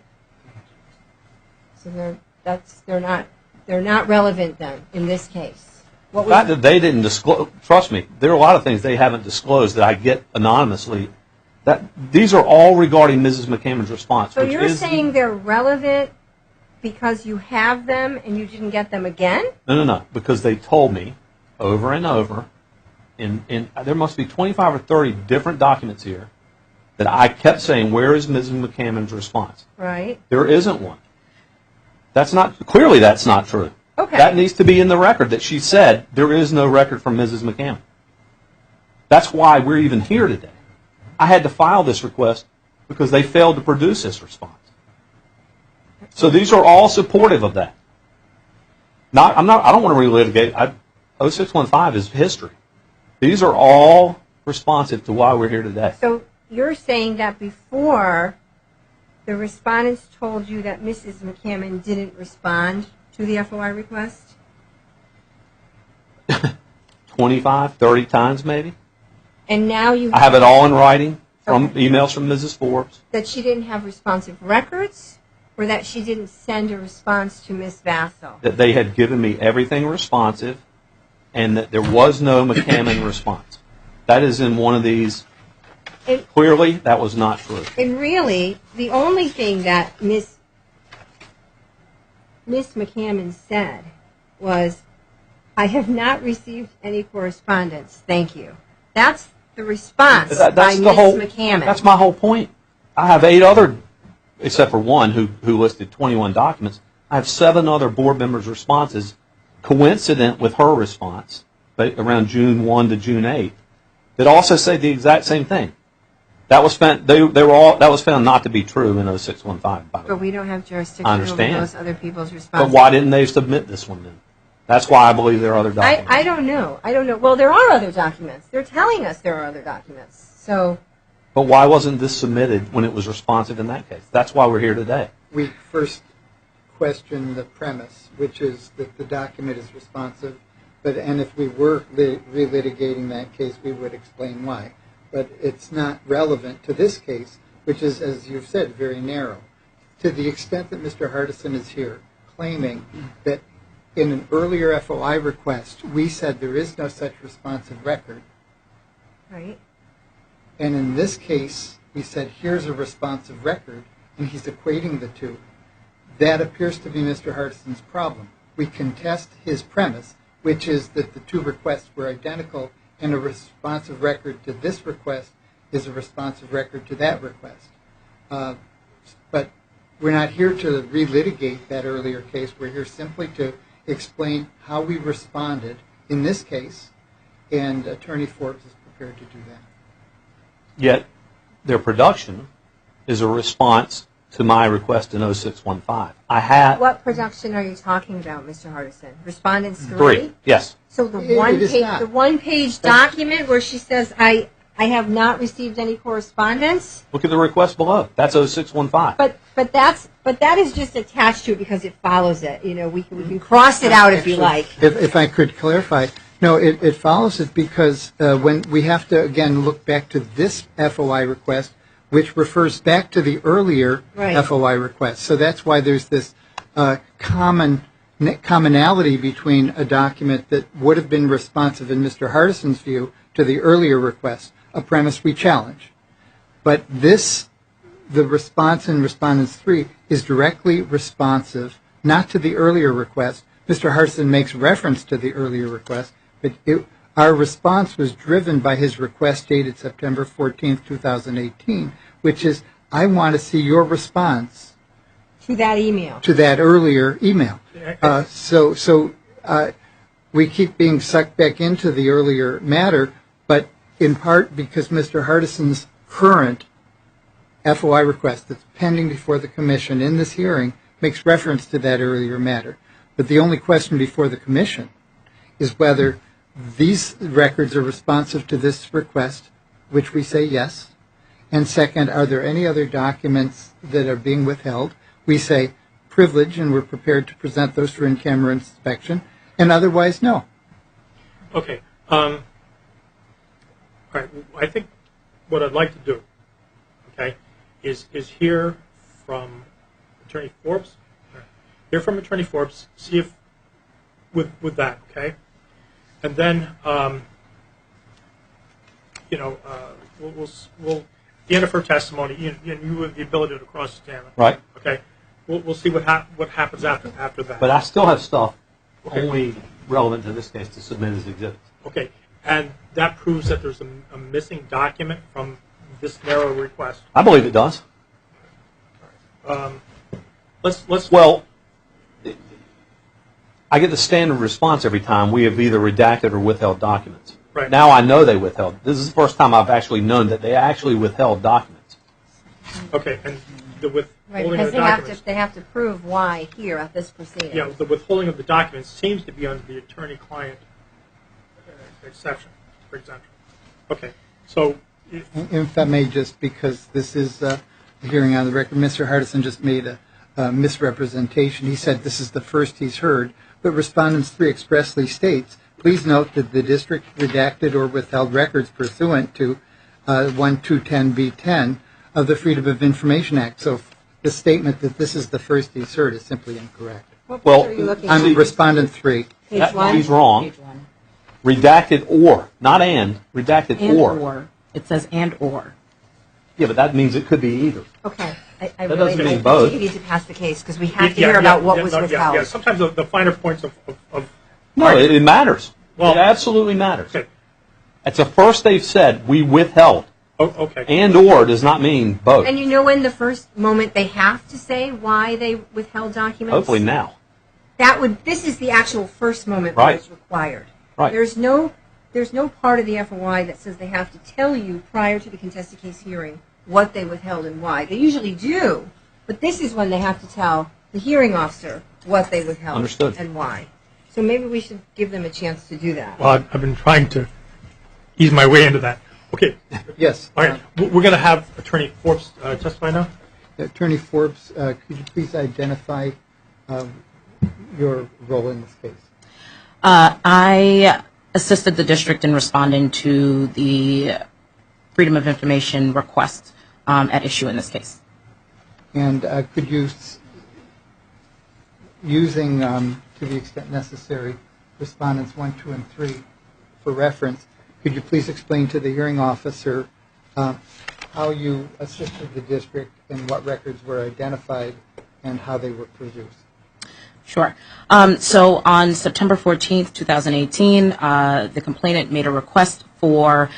So they're not relevant then in this case. What The fact that they didn't disclose, trust me, there are a lot of things they haven't disclosed that I get anonymously. These are all regarding Mrs. McCammon's response. So which you're is saying they're relevant because you have them and you didn't get them again? No, because they told me over and over, and there must be 25 or 30 different documents here that I kept saying, where is Mrs. McCammon's response? Right. There isn't one. Clearly that's not true. Okay. That needs to be in the record that she said there is no record from Mrs. McCammon. That's why we're even here today. I had to file this request because they failed to produce this response. So these are all supportive of that. I don't want to relitigate. 0615 is history. These are all responsive to why we're here today. So you're saying that before the respondents told you that Mrs. McCammon didn't respond to the FOI request? 25, 30 times maybe. And now you I have it all in writing from emails from Mrs. Forbes. that she didn't have responsive records, or that she didn't send a response to Ms. Vassell? That they had given me everything responsive, and that there was no McCammon response. That is in one of these. Clearly, that was not true. And really, the only thing that Miss McCammon said was, "I have not received any correspondence. Thank you." That's the response by Miss McCammon. That's my whole point. I have 8 other, except for one who listed 21 documents. I have 7 other board members' responses, coincident with her response, but around June 1 to June 8, that also say the exact same thing. That was found. They were all. That was found not to be true in 0615. By the But way. we don't have jurisdiction I over understand. those other people's But responses. why didn't they submit this one then? That's why I believe there are other documents. I don't know. I don't know. Well, there are other documents. They're telling us there are other documents. So, But why wasn't this submitted when it was responsive in that case? That's why we're here today. We first question the premise, which is that the document is responsive, and if we were relitigating that case, we would explain why. But it's not relevant to this case, which is, as you've said, very narrow. To the extent that Mr. Hardison is here claiming that in an earlier FOI request, we said there is no such responsive record, right? and in this case, we said here's a responsive record, and he's equating the two. That appears to be Mr. Hardison's problem. We contest his premise, which is that the 2 requests were identical, and a responsive record to this request is a responsive record to that request. But we're not here to relitigate that earlier case. We're here simply to explain how we responded in this case, and Attorney Forbes is prepared to do that. Yet their production is a response to my request in 0615. I had What production are you talking about, Mr. Hardison? Respondents 3. Yes. So the It is not. one-page document where she says, I have not received any correspondence. Look at the request below. That's 0615. But that is just attached to it because it follows it. You know, we can cross it out if you like. If I could clarify, no, it follows it because when we have to, again, look back to this FOI request, which refers back to the earlier Right. FOI request. So that's why there's this commonality between a document that would have been responsive in Mr. Hardison's view to the earlier request, a premise we challenge. But this, the response in Respondents 3, is directly responsive, not to the earlier request. Mr. Hardison makes reference to the earlier request, but our response was driven by his request dated September 14th, 2018, which is, I want to see your response To that email. to that earlier email. So we keep being sucked back into the earlier matter, but in part because Mr. Hardison's current FOI request that's pending before the commission in this hearing makes reference to that earlier matter. But the only question before the commission is whether these records are responsive to this request, which we say yes. And second, are there any other documents that are being withheld? We say privilege, and we're prepared to present those for in-camera inspection, and otherwise, no. Okay. All right. I think what I'd like to do, okay, is hear from Attorney Forbes. Hear from Attorney Forbes. See if with that, okay, and then we'll at the end of her testimony, you have the ability to cross-examine. Right. Okay. We'll see what happens after that. But I still have stuff Okay. only relevant to this case to submit as exhibits. Okay, and that proves that there's a missing document from this narrow request. I believe it does. Let's. Well, I get the standard response every time we have either redacted or withheld documents. Right. Now I know they withheld. This is the first time I've actually known that they actually withheld documents. Okay, and the Right, withholding because of the documents. they have to prove why here at this proceeding. Yeah, the withholding of the documents seems to be under the attorney-client exception, for exemption. Okay, so If I may, just because this is a hearing on the record, Mr. Hardison just made a misrepresentation. He said this is the first he's heard, but Respondents 3 expressly states, please note that the district redacted or withheld records pursuant to 1210B10 of the Freedom of Information Act. So the statement that this is the first he's heard is simply incorrect. Well, Are you looking I'm at? Respondent 3. Page one? he's wrong. Page one. Redacted or, not and, redacted And or. or. It says and or. Yeah, but that means it could be either. Okay. I That really doesn't mean think both. we need to pass the case because we have to Yeah, hear yeah, about what yeah, was no, withheld. Yeah, sometimes the finer points of No, it matters. Well- It absolutely matters. Okay. It's the first they've said, we withheld. Oh, okay. And or does not mean both. And you know when the first moment they have to say why they withheld documents? Hopefully now. This is the actual first moment where Right. it's required. Right. There's no part of the FOI that says they have to tell you prior to the contested case hearing what they withheld and why. They usually do, but this is when they have to tell the hearing officer what they withheld Understood. and why. So maybe we should give them a chance to do that. Well, I've been trying to ease my way into that. Okay. Yes. All right. We're going to have Attorney Forbes testify now. Attorney Forbes, could you please identify your role in this case? I assisted the district in responding to the Freedom of Information request at issue in this case. And could you, using, to the extent necessary, Respondents 1, 2, and 3 for reference, could you please explain to the hearing officer how you assisted the district and what records were identified and how they were produced? Sure. So on September 14th, 2018, the complainant made a request for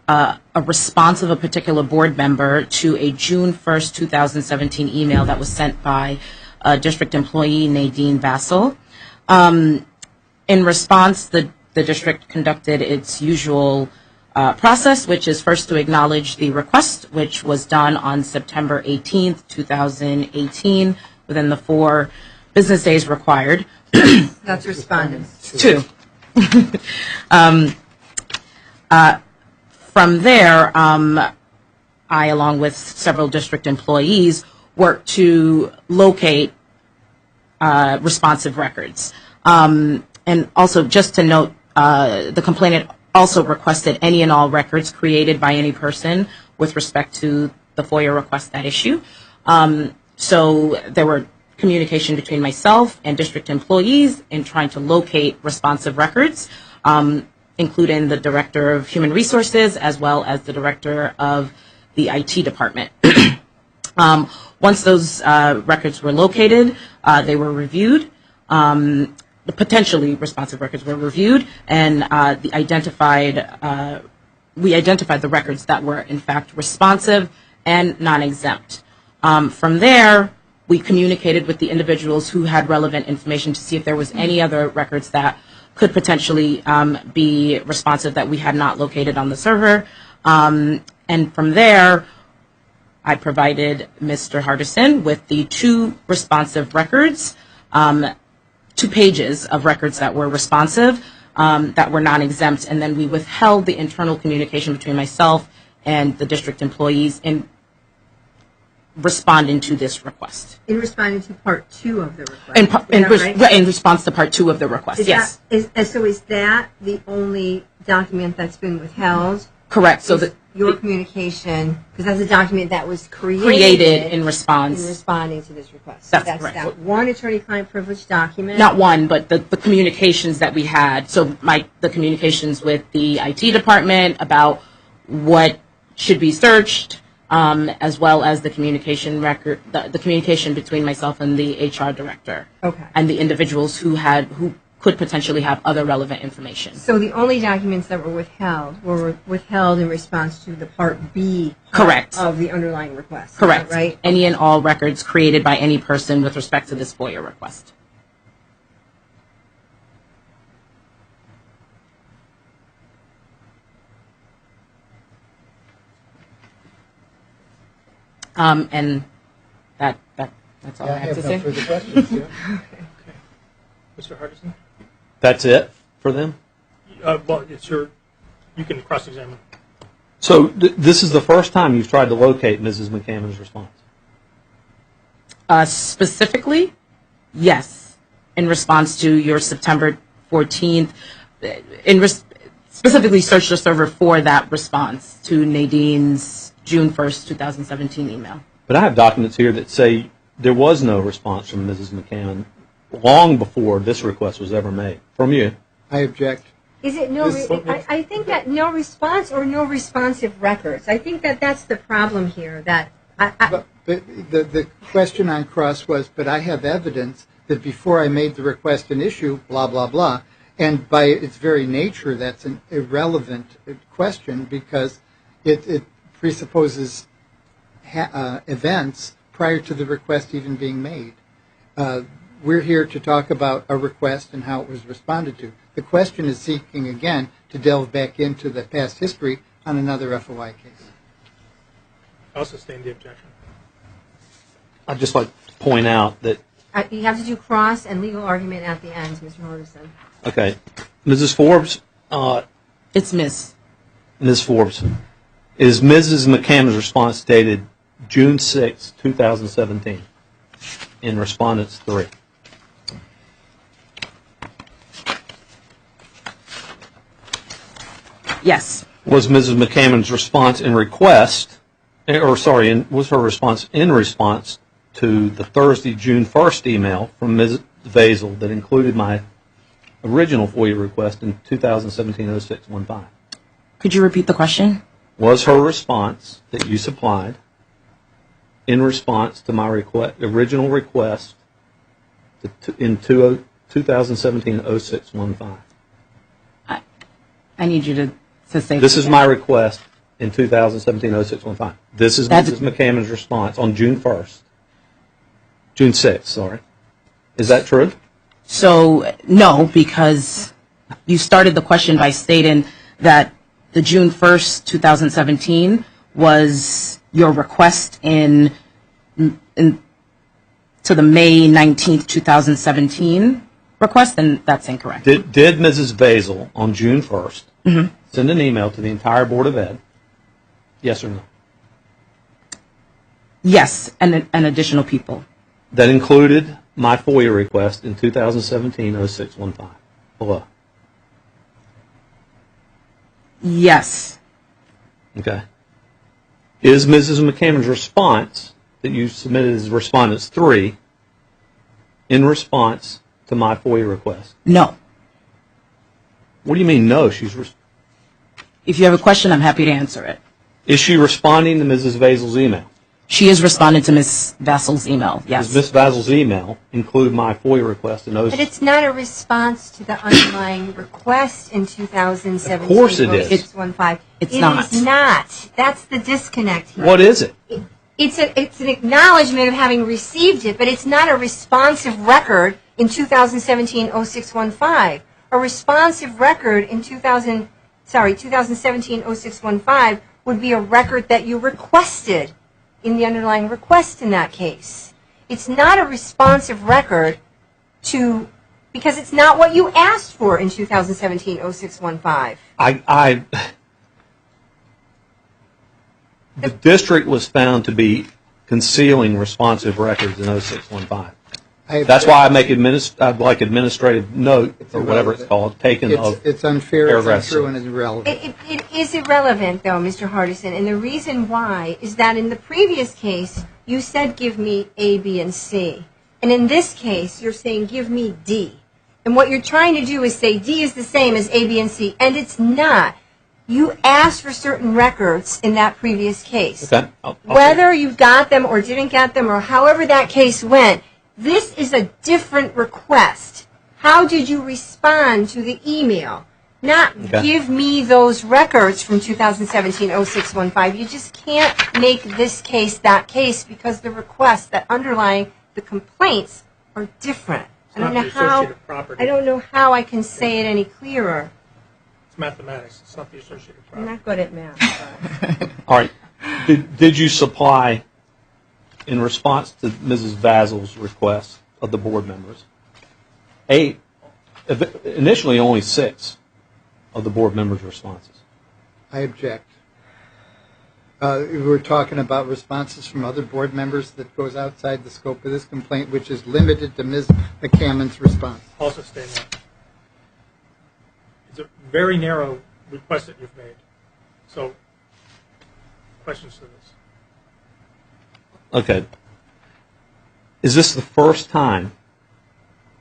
a response of a particular board member to a June 1st, 2017 email that was sent by a district employee, Nadine Vassell. In response, the district conducted its usual process, which is first to acknowledge the request, which was done on September 18th, 2018, within the 4 business days required. That's respondents. 2. From there, I, along with several district employees, worked to locate responsive records. And also, just to note, the complainant also requested any and all records created by any person with respect to the FOIA request at issue. So there were communication between myself and district employees in trying to locate responsive records, including the Director of Human Resources as well as the Director of the IT department. Once those records were located, they were reviewed. The potentially responsive records were reviewed, and we identified the records that were in fact responsive and non-exempt. From there, we communicated with the individuals who had relevant information to see if there was any other records that could potentially be responsive that we had not located on the server. And from there, I provided Mr. Hardison with the 2 responsive records, 2 pages of records that were responsive, that were non-exempt, and then we withheld the internal communication between myself and the district employees in responding to this request. In responding to part 2 of the request. In response to part 2 of the request, yes. So is that the only document that's been withheld? Correct. So Your communication, because that's a document that was created in response. in responding to this request. That's That's correct. that one attorney-client privilege document. Not one, but the communications that we had. So the communications with the IT department about what should be searched, as well as the communication record, the communication between myself and the HR director. Okay. And the individuals who could potentially have other relevant information. So the only documents that were withheld in response to the Part B Correct. of the underlying request. Is Correct. that right? Any and all records created by any person with respect to this FOIA request. And that's all I have to say. no further questions. Yeah. Mr. Hardison? That's it for them? Well, you can cross-examine. So this is the first time you've tried to locate Mrs. McCammon's response? Specifically, yes, in response to your September 14th, specifically searched the server for that response to Nadine's June 1st, 2017 email. But I have documents here that say there was no response from Mrs. McCammon long before this request was ever made from you. I object. Is it no? I think that no response or no responsive records. I think that that's the problem here. That But the question on cross was, but I have evidence that before I made the request an issue, blah, blah, blah. And by its very nature, that's an irrelevant question because it presupposes events prior to the request even being made. We're here to talk about a request and how it was responded to. The question is seeking, again, to delve back into the past history on another FOI case. I'll sustain the objection. I'd just like to point out that, you have to do cross and legal argument at the end, Mr. Hardison. okay, Mrs. Forbes, It's Ms. Ms. Forbes, is Mrs. McCammon's response dated June 6, 2017 in Respondents 3? Yes. Was Mrs. McCammon's response in request, was her response in response to the Thursday, June 1st email from Ms. Vazel that included my original FOIA request in 2017-0615? Could you repeat the question? Was her response that you supplied in response to my original request in 2017-0615? I need you to say This is my request in 2017-0615. This is Mrs. McCammon's response on June 1st. June 6th, sorry. Is that true? So, no, because you started the question by stating that the June 1st, 2017 was your request to the May 19th, 2017 request, and that's incorrect. Did Mrs. Vazel on June 1st send an email to the entire Board of Ed? Yes or no? Yes, and additional people. That included my FOIA request in 2017-0615 below. Yes. Okay. Is Mrs. McCammon's response that you submitted as Respondents 3 in response to my FOIA request? No. What do you mean no? If you have a question, I'm happy to answer it. Is she responding to Mrs. Vazel's email? She is responding to Ms. Vassel's email, yes. Does Ms. Vazel's email include my FOIA request in those? But it's not a response to the underlying request in 2017. Of course it is. It's not. It is not. That's the disconnect here. What is it? It's an acknowledgement of having received it, but it's not a responsive record in 2017-0615. A responsive record in 2017-0615 would be a record that you requested in the underlying request in that case. It's not a responsive record because it's not what you asked for in 2017-0615. The district was found to be concealing responsive records in 0615. That's why I'd like administrative note, or whatever it's called, taken of It's unfair, paragraph it's untrue, six. and it's irrelevant. It is irrelevant, though, Mr. Hardison, and the reason why is that in the previous case, you said give me A, B, and C. And in this case, you're saying give me D. And what you're trying to do is say D is the same as A, B, and C, and it's not. You asked for certain records in that previous case. Okay. Whether you got them or didn't get them or however that case went, this is a different request. How did you respond to the email? Not give me those records from 2017-0615. You just can't make this case that case because the requests that underlying the complaints are different. It's not the associated property. I don't know how I can say it any clearer. It's mathematics. It's not the associated I'm property. not good at math. But. All right. Did you supply, in response to Mrs. Vazel's request of the board members, initially only 6 of the board members' responses? I object. we're talking about responses from other board members that goes outside the scope of this complaint, which is limited to Ms. McCammon's response. Also stating that. It's a very narrow request that you've made. So, questions to this? Okay. Is this the first time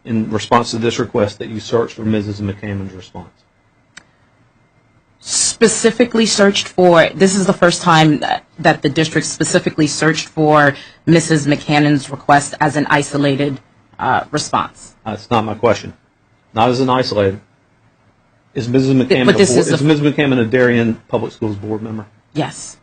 in response to this request that you searched for Mrs. McCammon's response? Specifically searched for, this is the first time that the district specifically searched for Mrs. McCannon's request as an isolated response. That's not my question. Not as an isolated. Is Mrs. McCammon, But this is Mrs. McCammon a Darien Public Schools board member? Yes.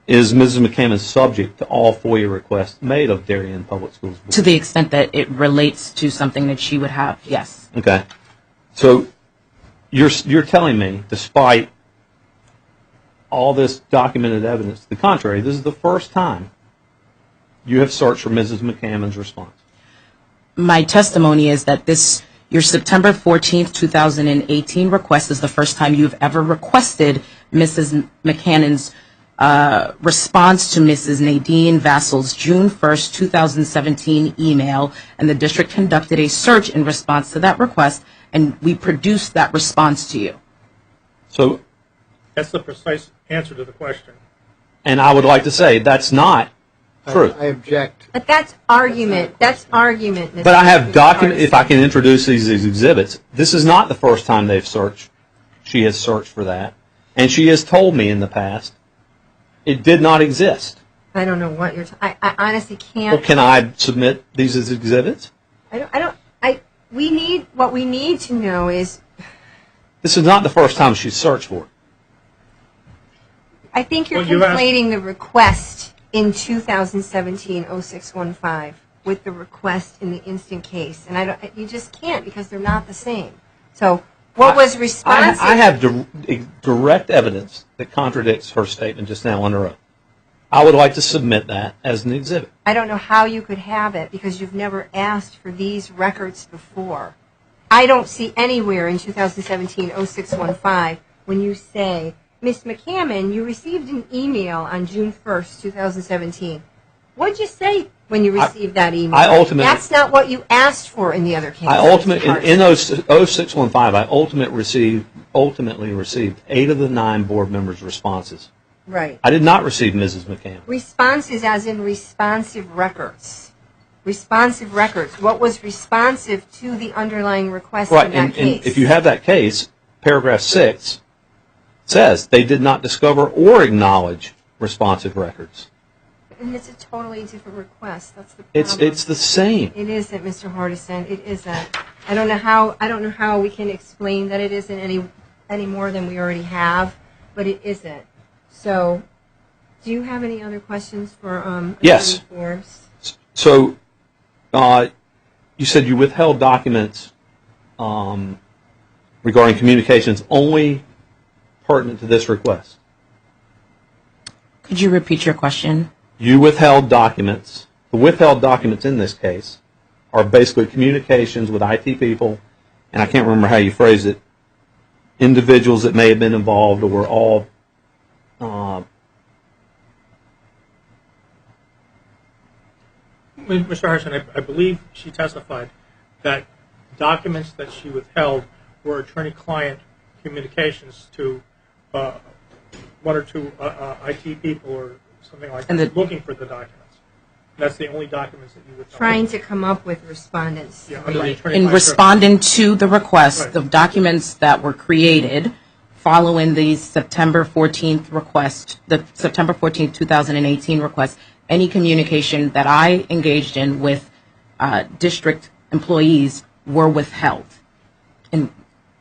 Is Mrs. McCammon subject to all FOIA requests made of Darien Public Schools board? To the extent that it relates to something that she would have, yes. Okay. So you're telling me, despite all this documented evidence to the contrary, this is the first time you have searched for Mrs. McCammon's response? My testimony is that your September 14th, 2018 request is the first time you've ever requested Mrs. McCannon's response to Mrs. Nadine Vassal's June 1st, 2017 email, and the district conducted a search in response to that request, and we produced that response to you. So, That's the precise answer to the question. and I would like to say that's not true. I object. But that's argument. That's argument. Mr. But I have Hardison. if I can introduce these exhibits, this is not the first time they've searched. She has searched for that. And she has told me in the past it did not exist. I don't know what you're. I honestly can't. Well, can I submit these as exhibits? We need what we need to know is. This is not the first time she's searched for it. I think you're Well, you asked- conflating the request in 2017-0615 with the request in the instant case, and you just can't because they're not the same. So what was responsive? I have direct evidence that contradicts her statement just now under oath. I would like to submit that as an exhibit. I don't know how you could have it because you've never asked for these records before. I don't see anywhere in 2017-0615 when you say, Ms. McCammon, you received an email on June 1st, 2017. What did you say when you received that email? That's not what you asked for in the other case. In 0615, I ultimately received 8 of the 9 board members' responses. Right. I did not receive Mrs. McCammon. Responses as in responsive records. Responsive records. What was responsive to the underlying request in that case? And if you have that case, paragraph 6 says they did not discover or acknowledge responsive records. And it's a totally different request. That's the problem. It's the same. It isn't, Mr. Hardison. It isn't. I don't know how we can explain that it isn't any more than we already have, but it isn't. So, do you have any other questions for Yes. Forbes? So, you said you withheld documents regarding communications only pertinent to this request. Could you repeat your question? You withheld documents. The withheld documents in this case are basically communications with IT people, and I can't remember how you phrased it, individuals that may have been involved or were all Mr. Hardison, I believe she testified that documents that she withheld were attorney-client communications to 1 or 2 IT people or something like that, looking for the documents. That's the only documents that you withheld. Trying to come up with respondents. Yeah, under the In attorney-client responding to the request, Right. the documents that were created following the September 14th request, the September 14th, 2018 request, any communication that I engaged in with district employees were withheld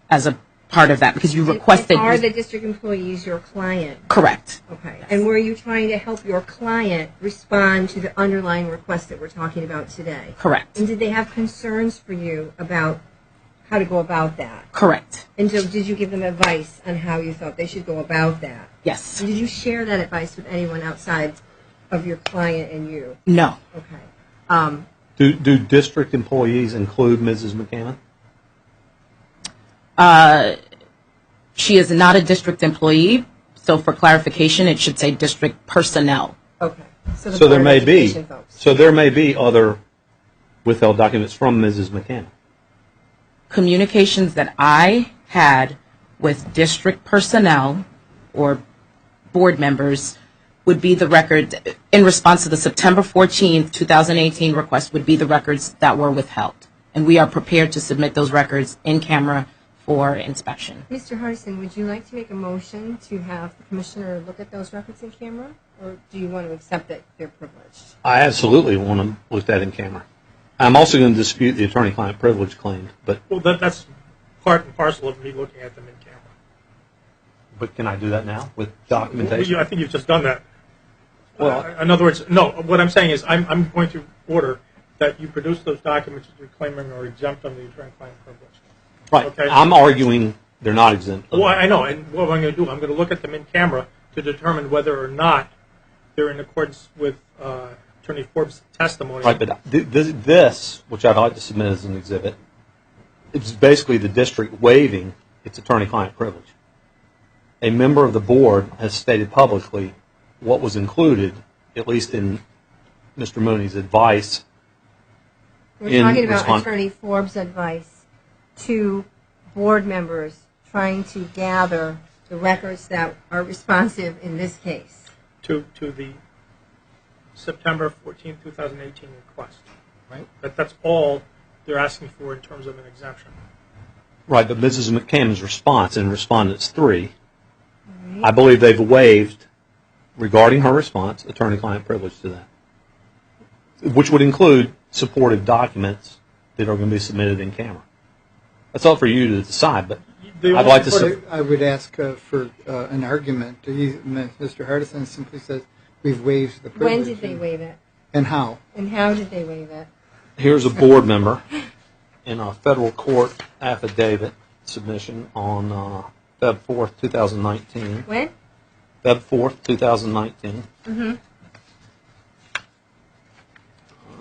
as a part of that because you requested. Are the district employees your client? Correct. Okay. And were you trying to help your client respond to the underlying request that we're talking about today? Correct. And did they have concerns for you about how to go about that? Correct. And so did you give them advice on how you thought they should go about that? Yes. And did you share that advice with anyone outside of your client and you? No. Okay. Do district employees include Mrs. McCammon? She is not a district employee, So for clarification, it should say district personnel. Okay. The So there Board of may be, Education folks. so there may be other withheld documents from Mrs. McCann. Communications that I had with district personnel or board members would be the record in response to the September 14th, 2018 request would be the records that were withheld. And we are prepared to submit those records in camera for inspection. Mr. Hardison, would you like to make a motion to have the commissioner look at those records in camera? Or do you want to accept that they're privileged? I absolutely want them looked at in camera. I'm also going to dispute the attorney-client privilege claim, but Well, that's part and parcel of me looking at them in camera. can I do that now with documentation? I think you've just done that. Well- In other words, no, what I'm saying is I'm going to order that you produce those documents that you're claiming are exempt from the attorney-client privilege. Right. Okay. I'm arguing they're not exempt. Well, I know, and what I'm going to do, I'm going to look at them in camera to determine whether or not they're in accordance with Attorney Forbes' testimony. Right, but this, which I'd like to submit as an exhibit, it's basically the district waiving its attorney-client privilege. A member of the board has stated publicly what was included, at least in Mr. Mooney's advice. We're talking about Attorney Forbes' advice to board members trying to gather the records that are responsive in this case. To the September 14, 2018 request. Right. That's all they're asking for in terms of an exemption. Right, but Mrs. McCann's response in Respondents 3, I believe they've waived, regarding her response, attorney-client privilege to that, which would include supported documents that are going to be submitted in camera. That's all for you to decide, but I'd like to... I would ask for an argument. Mr. Hardison simply says we've waived the privilege. When did they waive it? And how? And how did they waive it? Here's a board member in a federal court affidavit submission on Feb. 4th, 2019. When? Feb. 4th, 2019.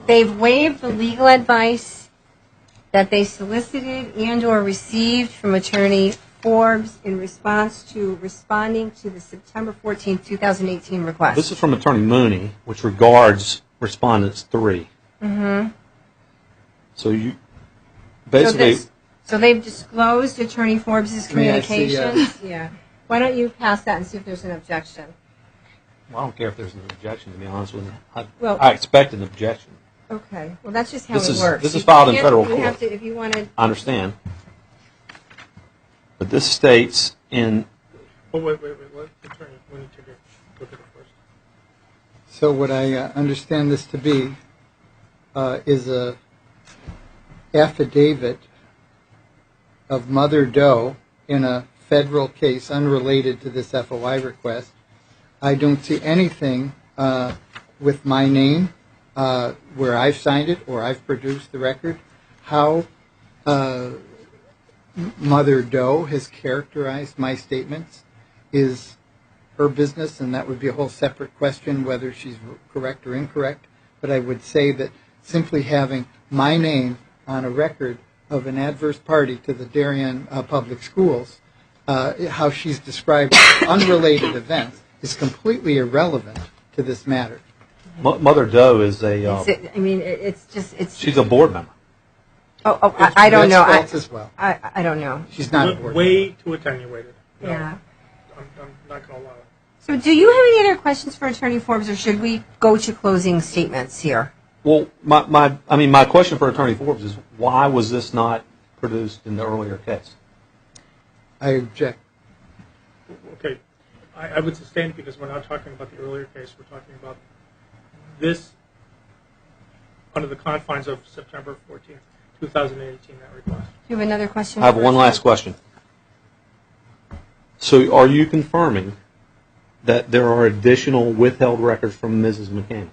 They've waived the legal advice that they solicited and or received from Attorney Forbes in response to responding to the September 14, 2018 request. This is from Attorney Mooney, which regards Respondents 3. So you basically... So they've disclosed Attorney Forbes' May I see, communications? Yeah. Why don't you pass that and see if there's an objection? Well, I don't care if there's an objection, to be honest with you. Well- I expect an objection. Okay. Well, that's just how This it is- works. this is You filed in can't- federal you have court. to, if you want to. I understand. But this states in... Oh, wait. Let Attorney Mooney take a look at it first. So what I understand this to be is a affidavit of Mother Doe in a federal case unrelated to this FOI request. I don't see anything with my name where I've signed it or I've produced the record, how Mother Doe has characterized my statements is her business, and that would be a whole separate question whether she's correct or incorrect. But I would say that simply having my name on a record of an adverse party to the Darien Public Schools, how she's described unrelated events, is completely irrelevant to this matter. Mother Doe is a... It's she's a board member. I don't know. That's false as well. I don't know. She's not a board member. Way too attenuated. No, Yeah. I'm not going to allow it. So do you have any other questions for Attorney Forbes, or should we go to closing statements here? Well, my question for Attorney Forbes is, why was this not produced in the earlier case? I object. Okay, I would sustain it because we're not talking about the earlier case. We're talking about this under the confines of September 14th, 2018, that request. Do you have another question? I have for one us? last question. So are you confirming that there are additional withheld records from Mrs. McCann?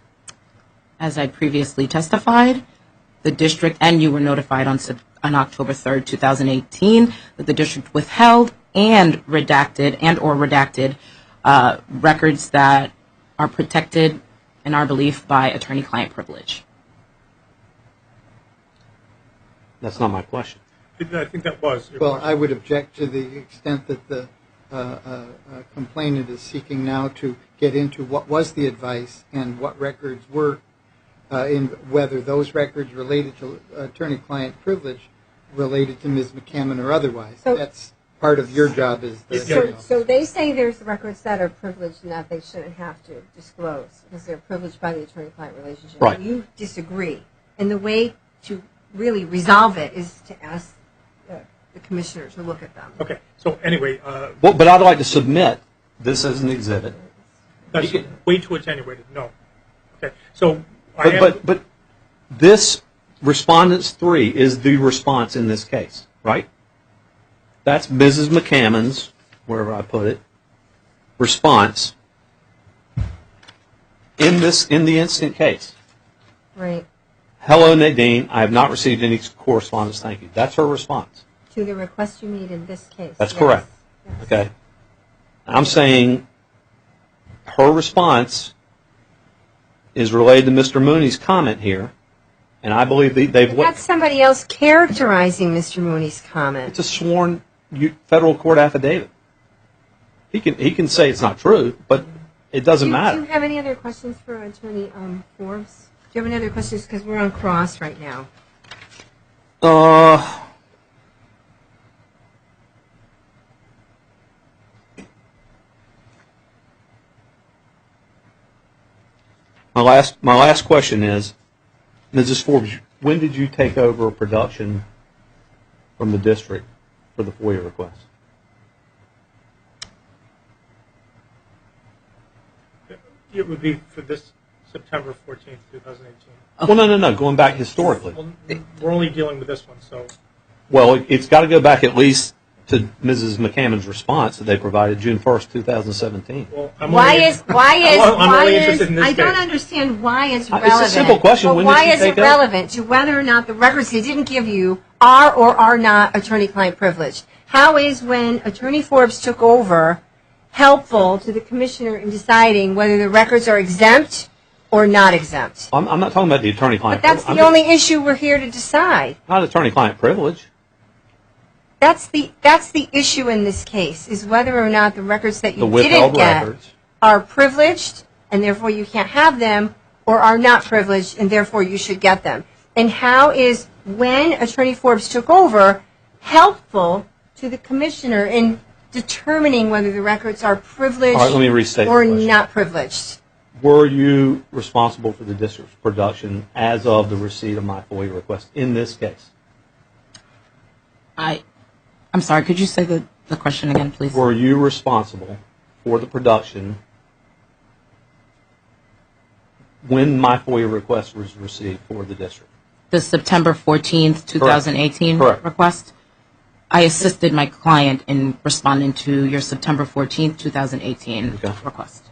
As I previously testified, the district, and you were notified on October 3rd, 2018, that the district withheld and redacted records that are protected, in our belief, by attorney-client privilege. That's not my question. I think that was your Well, question. I would object to the extent that the complainant is seeking now to get into what was the advice and what records were, in whether those records related to attorney-client privilege related to Ms. McCammon or otherwise. So- That's part of your job as the hearing officer. So they say there's records that are privileged and that they shouldn't have to disclose because they're privileged by the attorney-client relationship. Right. You disagree. And the way to really resolve it is to ask the commissioner to look at them. Okay, so anyway, Well, but I'd like to submit this as an exhibit. that's way too attenuated, no. Okay, so I am, But this respondents 3 is the response in this case, right? That's Mrs. McCammon's, wherever I put it, response in the instant case. Right. Hello, Nadine. I have not received any correspondence. Thank you. That's her response. To the request you made in this case. That's yes. correct. Yes. Okay. I'm saying her response is related to Mr. Mooney's comment here, and I believe they've. That's somebody else characterizing Mr. Mooney's comment. It's a sworn federal court affidavit. He can say it's not true, but it doesn't Do matter. you have any other questions for Attorney Forbes? Do you have any other questions? Because we're on cross right now. My last question is, Mrs. Forbes, when did you take over production from the district for the FOIA request? it would be for this September 14th, 2018. Well, no. Going back historically. Well, we're only dealing with this one, so, Well, it's got to go back at least to Mrs. McCammon's response that they provided June 1st, 2017. well, I'm Why only, is I'm only interested in this I don't case. understand why it's It's a relevant. simple question. But When did why you is it take over? relevant to whether or not the records they didn't give you are or are not attorney-client privileged? How is when Attorney Forbes took over helpful to the commissioner in deciding whether the records are exempt or not exempt? I'm not talking about the attorney-client But that's privilege. the only issue we're here to decide. Not attorney-client privilege. That's the issue in this case, is whether or not the records that The you didn't withheld get records. are privileged, and therefore you can't have them, or are not privileged, and therefore you should get them. And how is, when Attorney Forbes took over, helpful to the commissioner in determining whether the records are privileged All right, let me restate the or question. not privileged? Were you responsible for the district's production as of the receipt of my FOIA request in this case? I'm sorry, could you say the question again, please? Were you responsible for the production when my FOIA request was received for the district? The September 14th, 2018 Correct. request? I assisted my client in responding to your September 14th, 2018 Okay. request.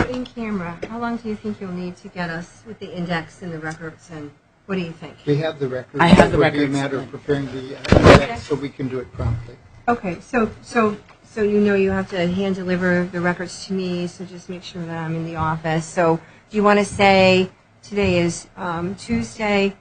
In camera, how long do you think you'll need to get us with the index and the records, and what do you think? We have the records. I have the It would be a records. matter of preparing the index so we can do it promptly. Okay, so you know you have to hand deliver the records to me, so just make sure that I'm in the office. So do you want to say, today is Tuesday,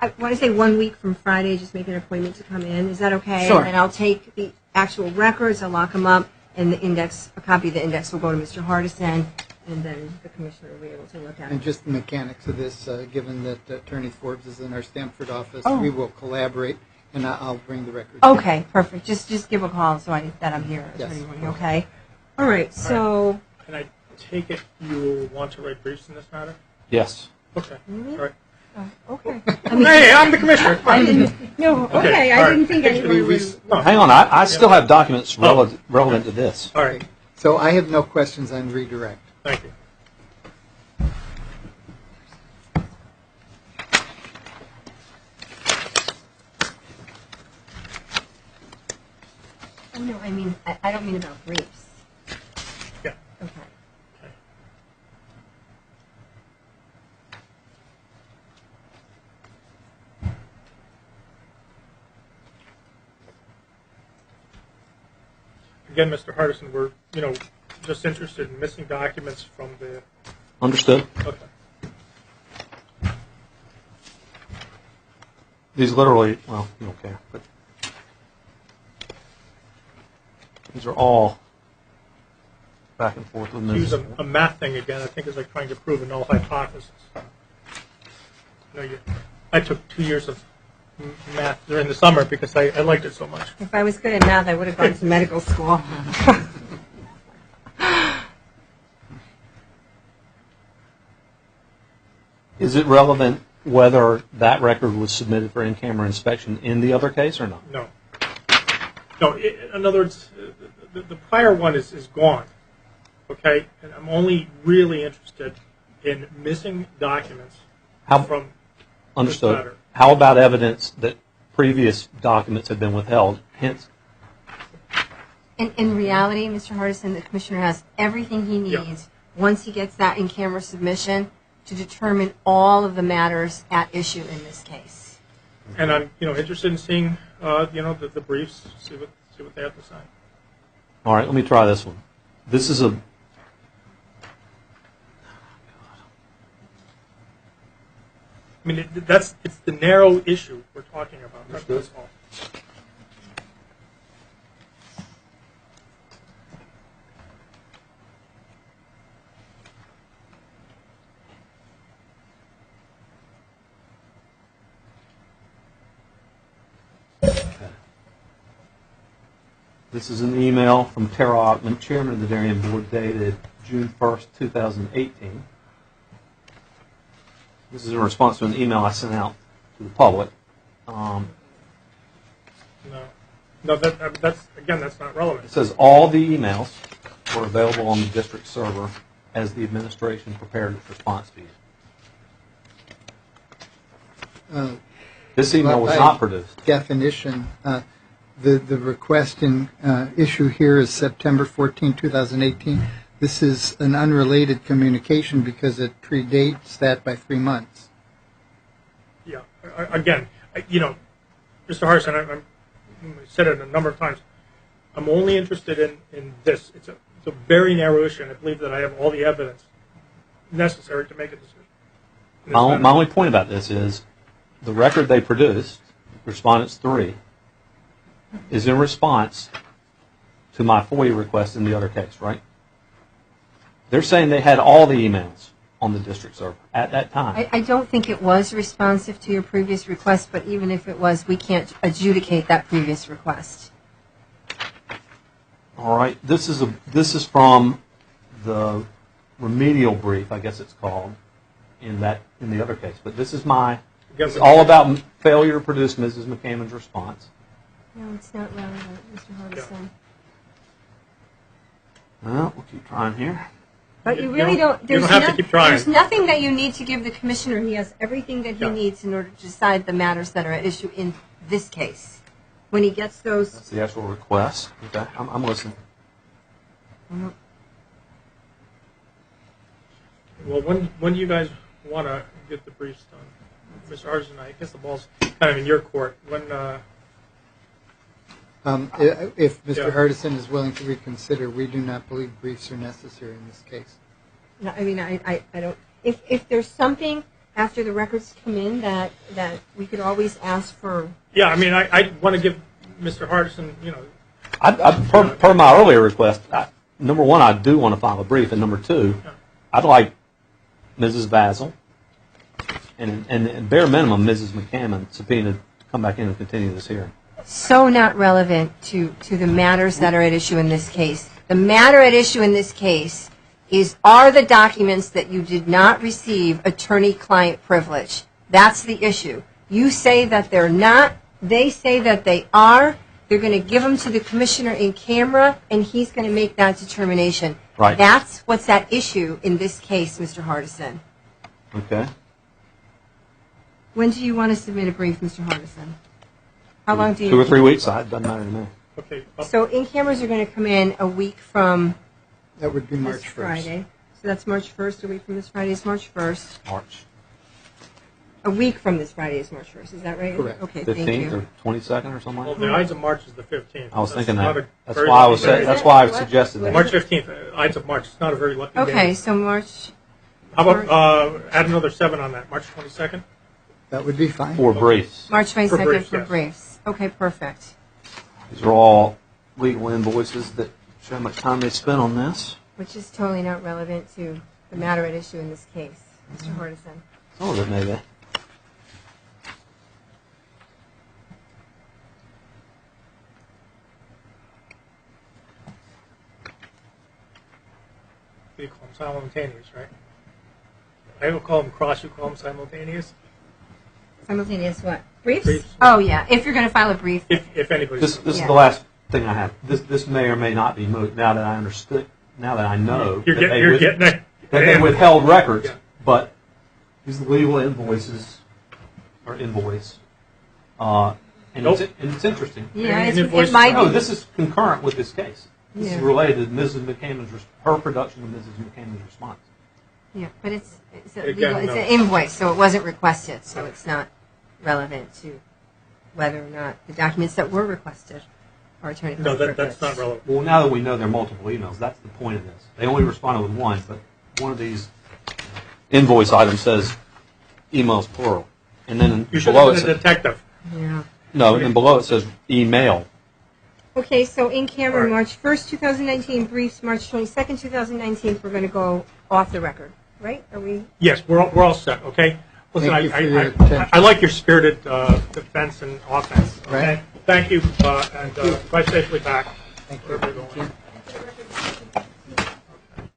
I want to say 1 week from Friday, just make an appointment to come in. Is that okay? Sure. And I'll take the actual records, I'll lock them up, and the index, a copy of the index will go to Mr. Hardison, and then the commissioner will be able to look at And it. just the mechanics of this, given that Attorney Forbes is in our Stamford office, Oh. we will collaborate, and I'll bring the records. Okay, perfect. Just give a call so that I'm here. Yes. Okay? All right, so... Can I take it you want to write briefs in this matter? Yes. Okay, Really? all right. Okay. Hey, I'm the commissioner. I didn't, no, okay, I all didn't right. think anyone would. No. Hang on, I still have documents relevant to this. All right, So I have no questions on redirect. thank you. Oh, no, I mean, I don't mean about briefs. Yeah. Okay. Again, Mr. Hardison, we're, just interested in missing documents from the, Understood? okay. These literally, well, you don't care, but These are all back and forth with To use Mrs. a math thing again, I think it's like trying to prove a null hypothesis. I took 2 years of math during the summer because I liked it so much. If I was good at math, I would have gone to medical school. Is it relevant whether that record was submitted for in-camera inspection in the other case or not? No. No, in other words, the prior one is gone, okay? And I'm only really interested in missing documents How- from this Understood. matter. How about evidence that previous documents have been withheld? Hence, In reality, Mr. Hardison, the commissioner has everything he Yeah. needs once he gets that in-camera submission to determine all of the matters at issue in this case. And I'm, interested in seeing, the briefs, see what they have to say. all right, let me try this one. This is a I mean, it's the narrow issue we're talking about. That's all. This is an email from Tara Ottman, Chairman of the Darien Board, dated June 1st, 2018. This is in response to an email I sent out to the public. No, that's not relevant. It says all the emails were available on the district server as the administration prepared its response to you. This email was by not produced. Definition, the request in issue here is September 14, 2018. This is an unrelated communication because it predates that by 3 months. Yeah. Again, Mr. Hardison, I said it a number of times. I'm only interested in this. It's a very narrow issue, and I believe that I have all the evidence necessary to make a decision. My only point about this is the record they produced, Respondents 3, is in response to my FOIA request in the other case, right? They're saying they had all the emails on the district server at that time. I don't think it was responsive to your previous request, but even if it was, we can't adjudicate that previous request. All right. This is from the remedial brief, I guess it's called, in the other case. But this is it's all about failure to produce Mrs. McCammon's response. No, it's not relevant, Mr. Hardison. Well, we'll keep trying here. But you really don't. You don't have to keep trying. There's nothing that you need to give the commissioner. He has everything that he Yeah. needs in order to decide the matters that are at issue in this case. When he gets those, That's the actual request. Okay, I'm listening. Well, when do you guys want to get the briefs done? Mr. Hardison, I guess the ball's kind of in your court. When? If Mr. Yeah. Hardison is willing to reconsider, we do not believe briefs are necessary in this case. no, I mean, I don't. If there's something after the records come in that we could always ask for. Yeah, I mean, I want to give Mr. Hardison, Per my earlier request, number one, I do want to file a brief, and number two, I'd like Mrs. Vasil and bare minimum Mrs. McCammon subpoenaed to come back in and continue this hearing. So not relevant to the matters that are at issue in this case. The matter at issue in this case are the documents that you did not receive attorney-client privilege. That's the issue. You say that they're not. They say that they are. They're going to give them to the commissioner in camera, and he's going to make that determination. Right. That's what's at issue in this case, Mr. Hardison. Okay. When do you want to submit a brief, Mr. Hardison? How long do you? 2 or 3 weeks, it doesn't matter to me. okay. So in-cameras are going to come in a week from That would be this March 1st. Friday. So that's March 1st. A week from this Friday is March 1st. March A week from this Friday is March 1st. Is that right? Correct. Okay, thank 15th or you. 22nd or something Well, like the that. Ides of March is the 15th. I was thinking not that. a That's very why I lucky was day. saying. That's why I What? suggested that. March 15th, Ides of March. It's not a very lucky day. Okay, so March. How about add another 7 on that, March 22nd? That would be fine. For briefs. March 22nd briefs, for yes. briefs. Okay, perfect. These are all legal invoices that show how much time they spent on this. Which is totally not relevant to the matter at issue in this case, Mr. Hardison. Some of it maybe. You call them simultaneous, right? I will call them cross, you call them simultaneous, Simultaneous what? Briefs? Briefs. Oh, yeah, if you're going to file a brief. if anybody's. This is Yeah. the last thing I have. This may or may not be moved now that I understood. Now that I know You're that getting, they you're with- getting it. that they withheld records, Yeah. but these legal invoices or invoice, and it's interesting. Yeah, And it's, invoices it might No, be. this is concurrent with this case. This is Yeah. related to Mrs. McCammon's her production of Mrs. McCammon's response. Yeah, but it's a Again, legal, it's no. an invoice, so it wasn't requested, so it's not relevant to whether or not the documents that were requested are attorney. No, that's not relevant. Well, now that we know there are multiple emails, that's the point of this. They only responded with one, but one of these invoice items says emails plural, and then You should below have it been a says, detective. Yeah. no, and below it says email. Okay, so in camera, All right. March 1st, 2019, briefs, March 22nd, 2019, we're going to go off the record, right? Are we? Yes, we're all set, okay? Listen, Thank you for your attention. I like your spirited defense and offense, okay? Right. Thank you, and drive safely back. Thank you. Wherever you're going.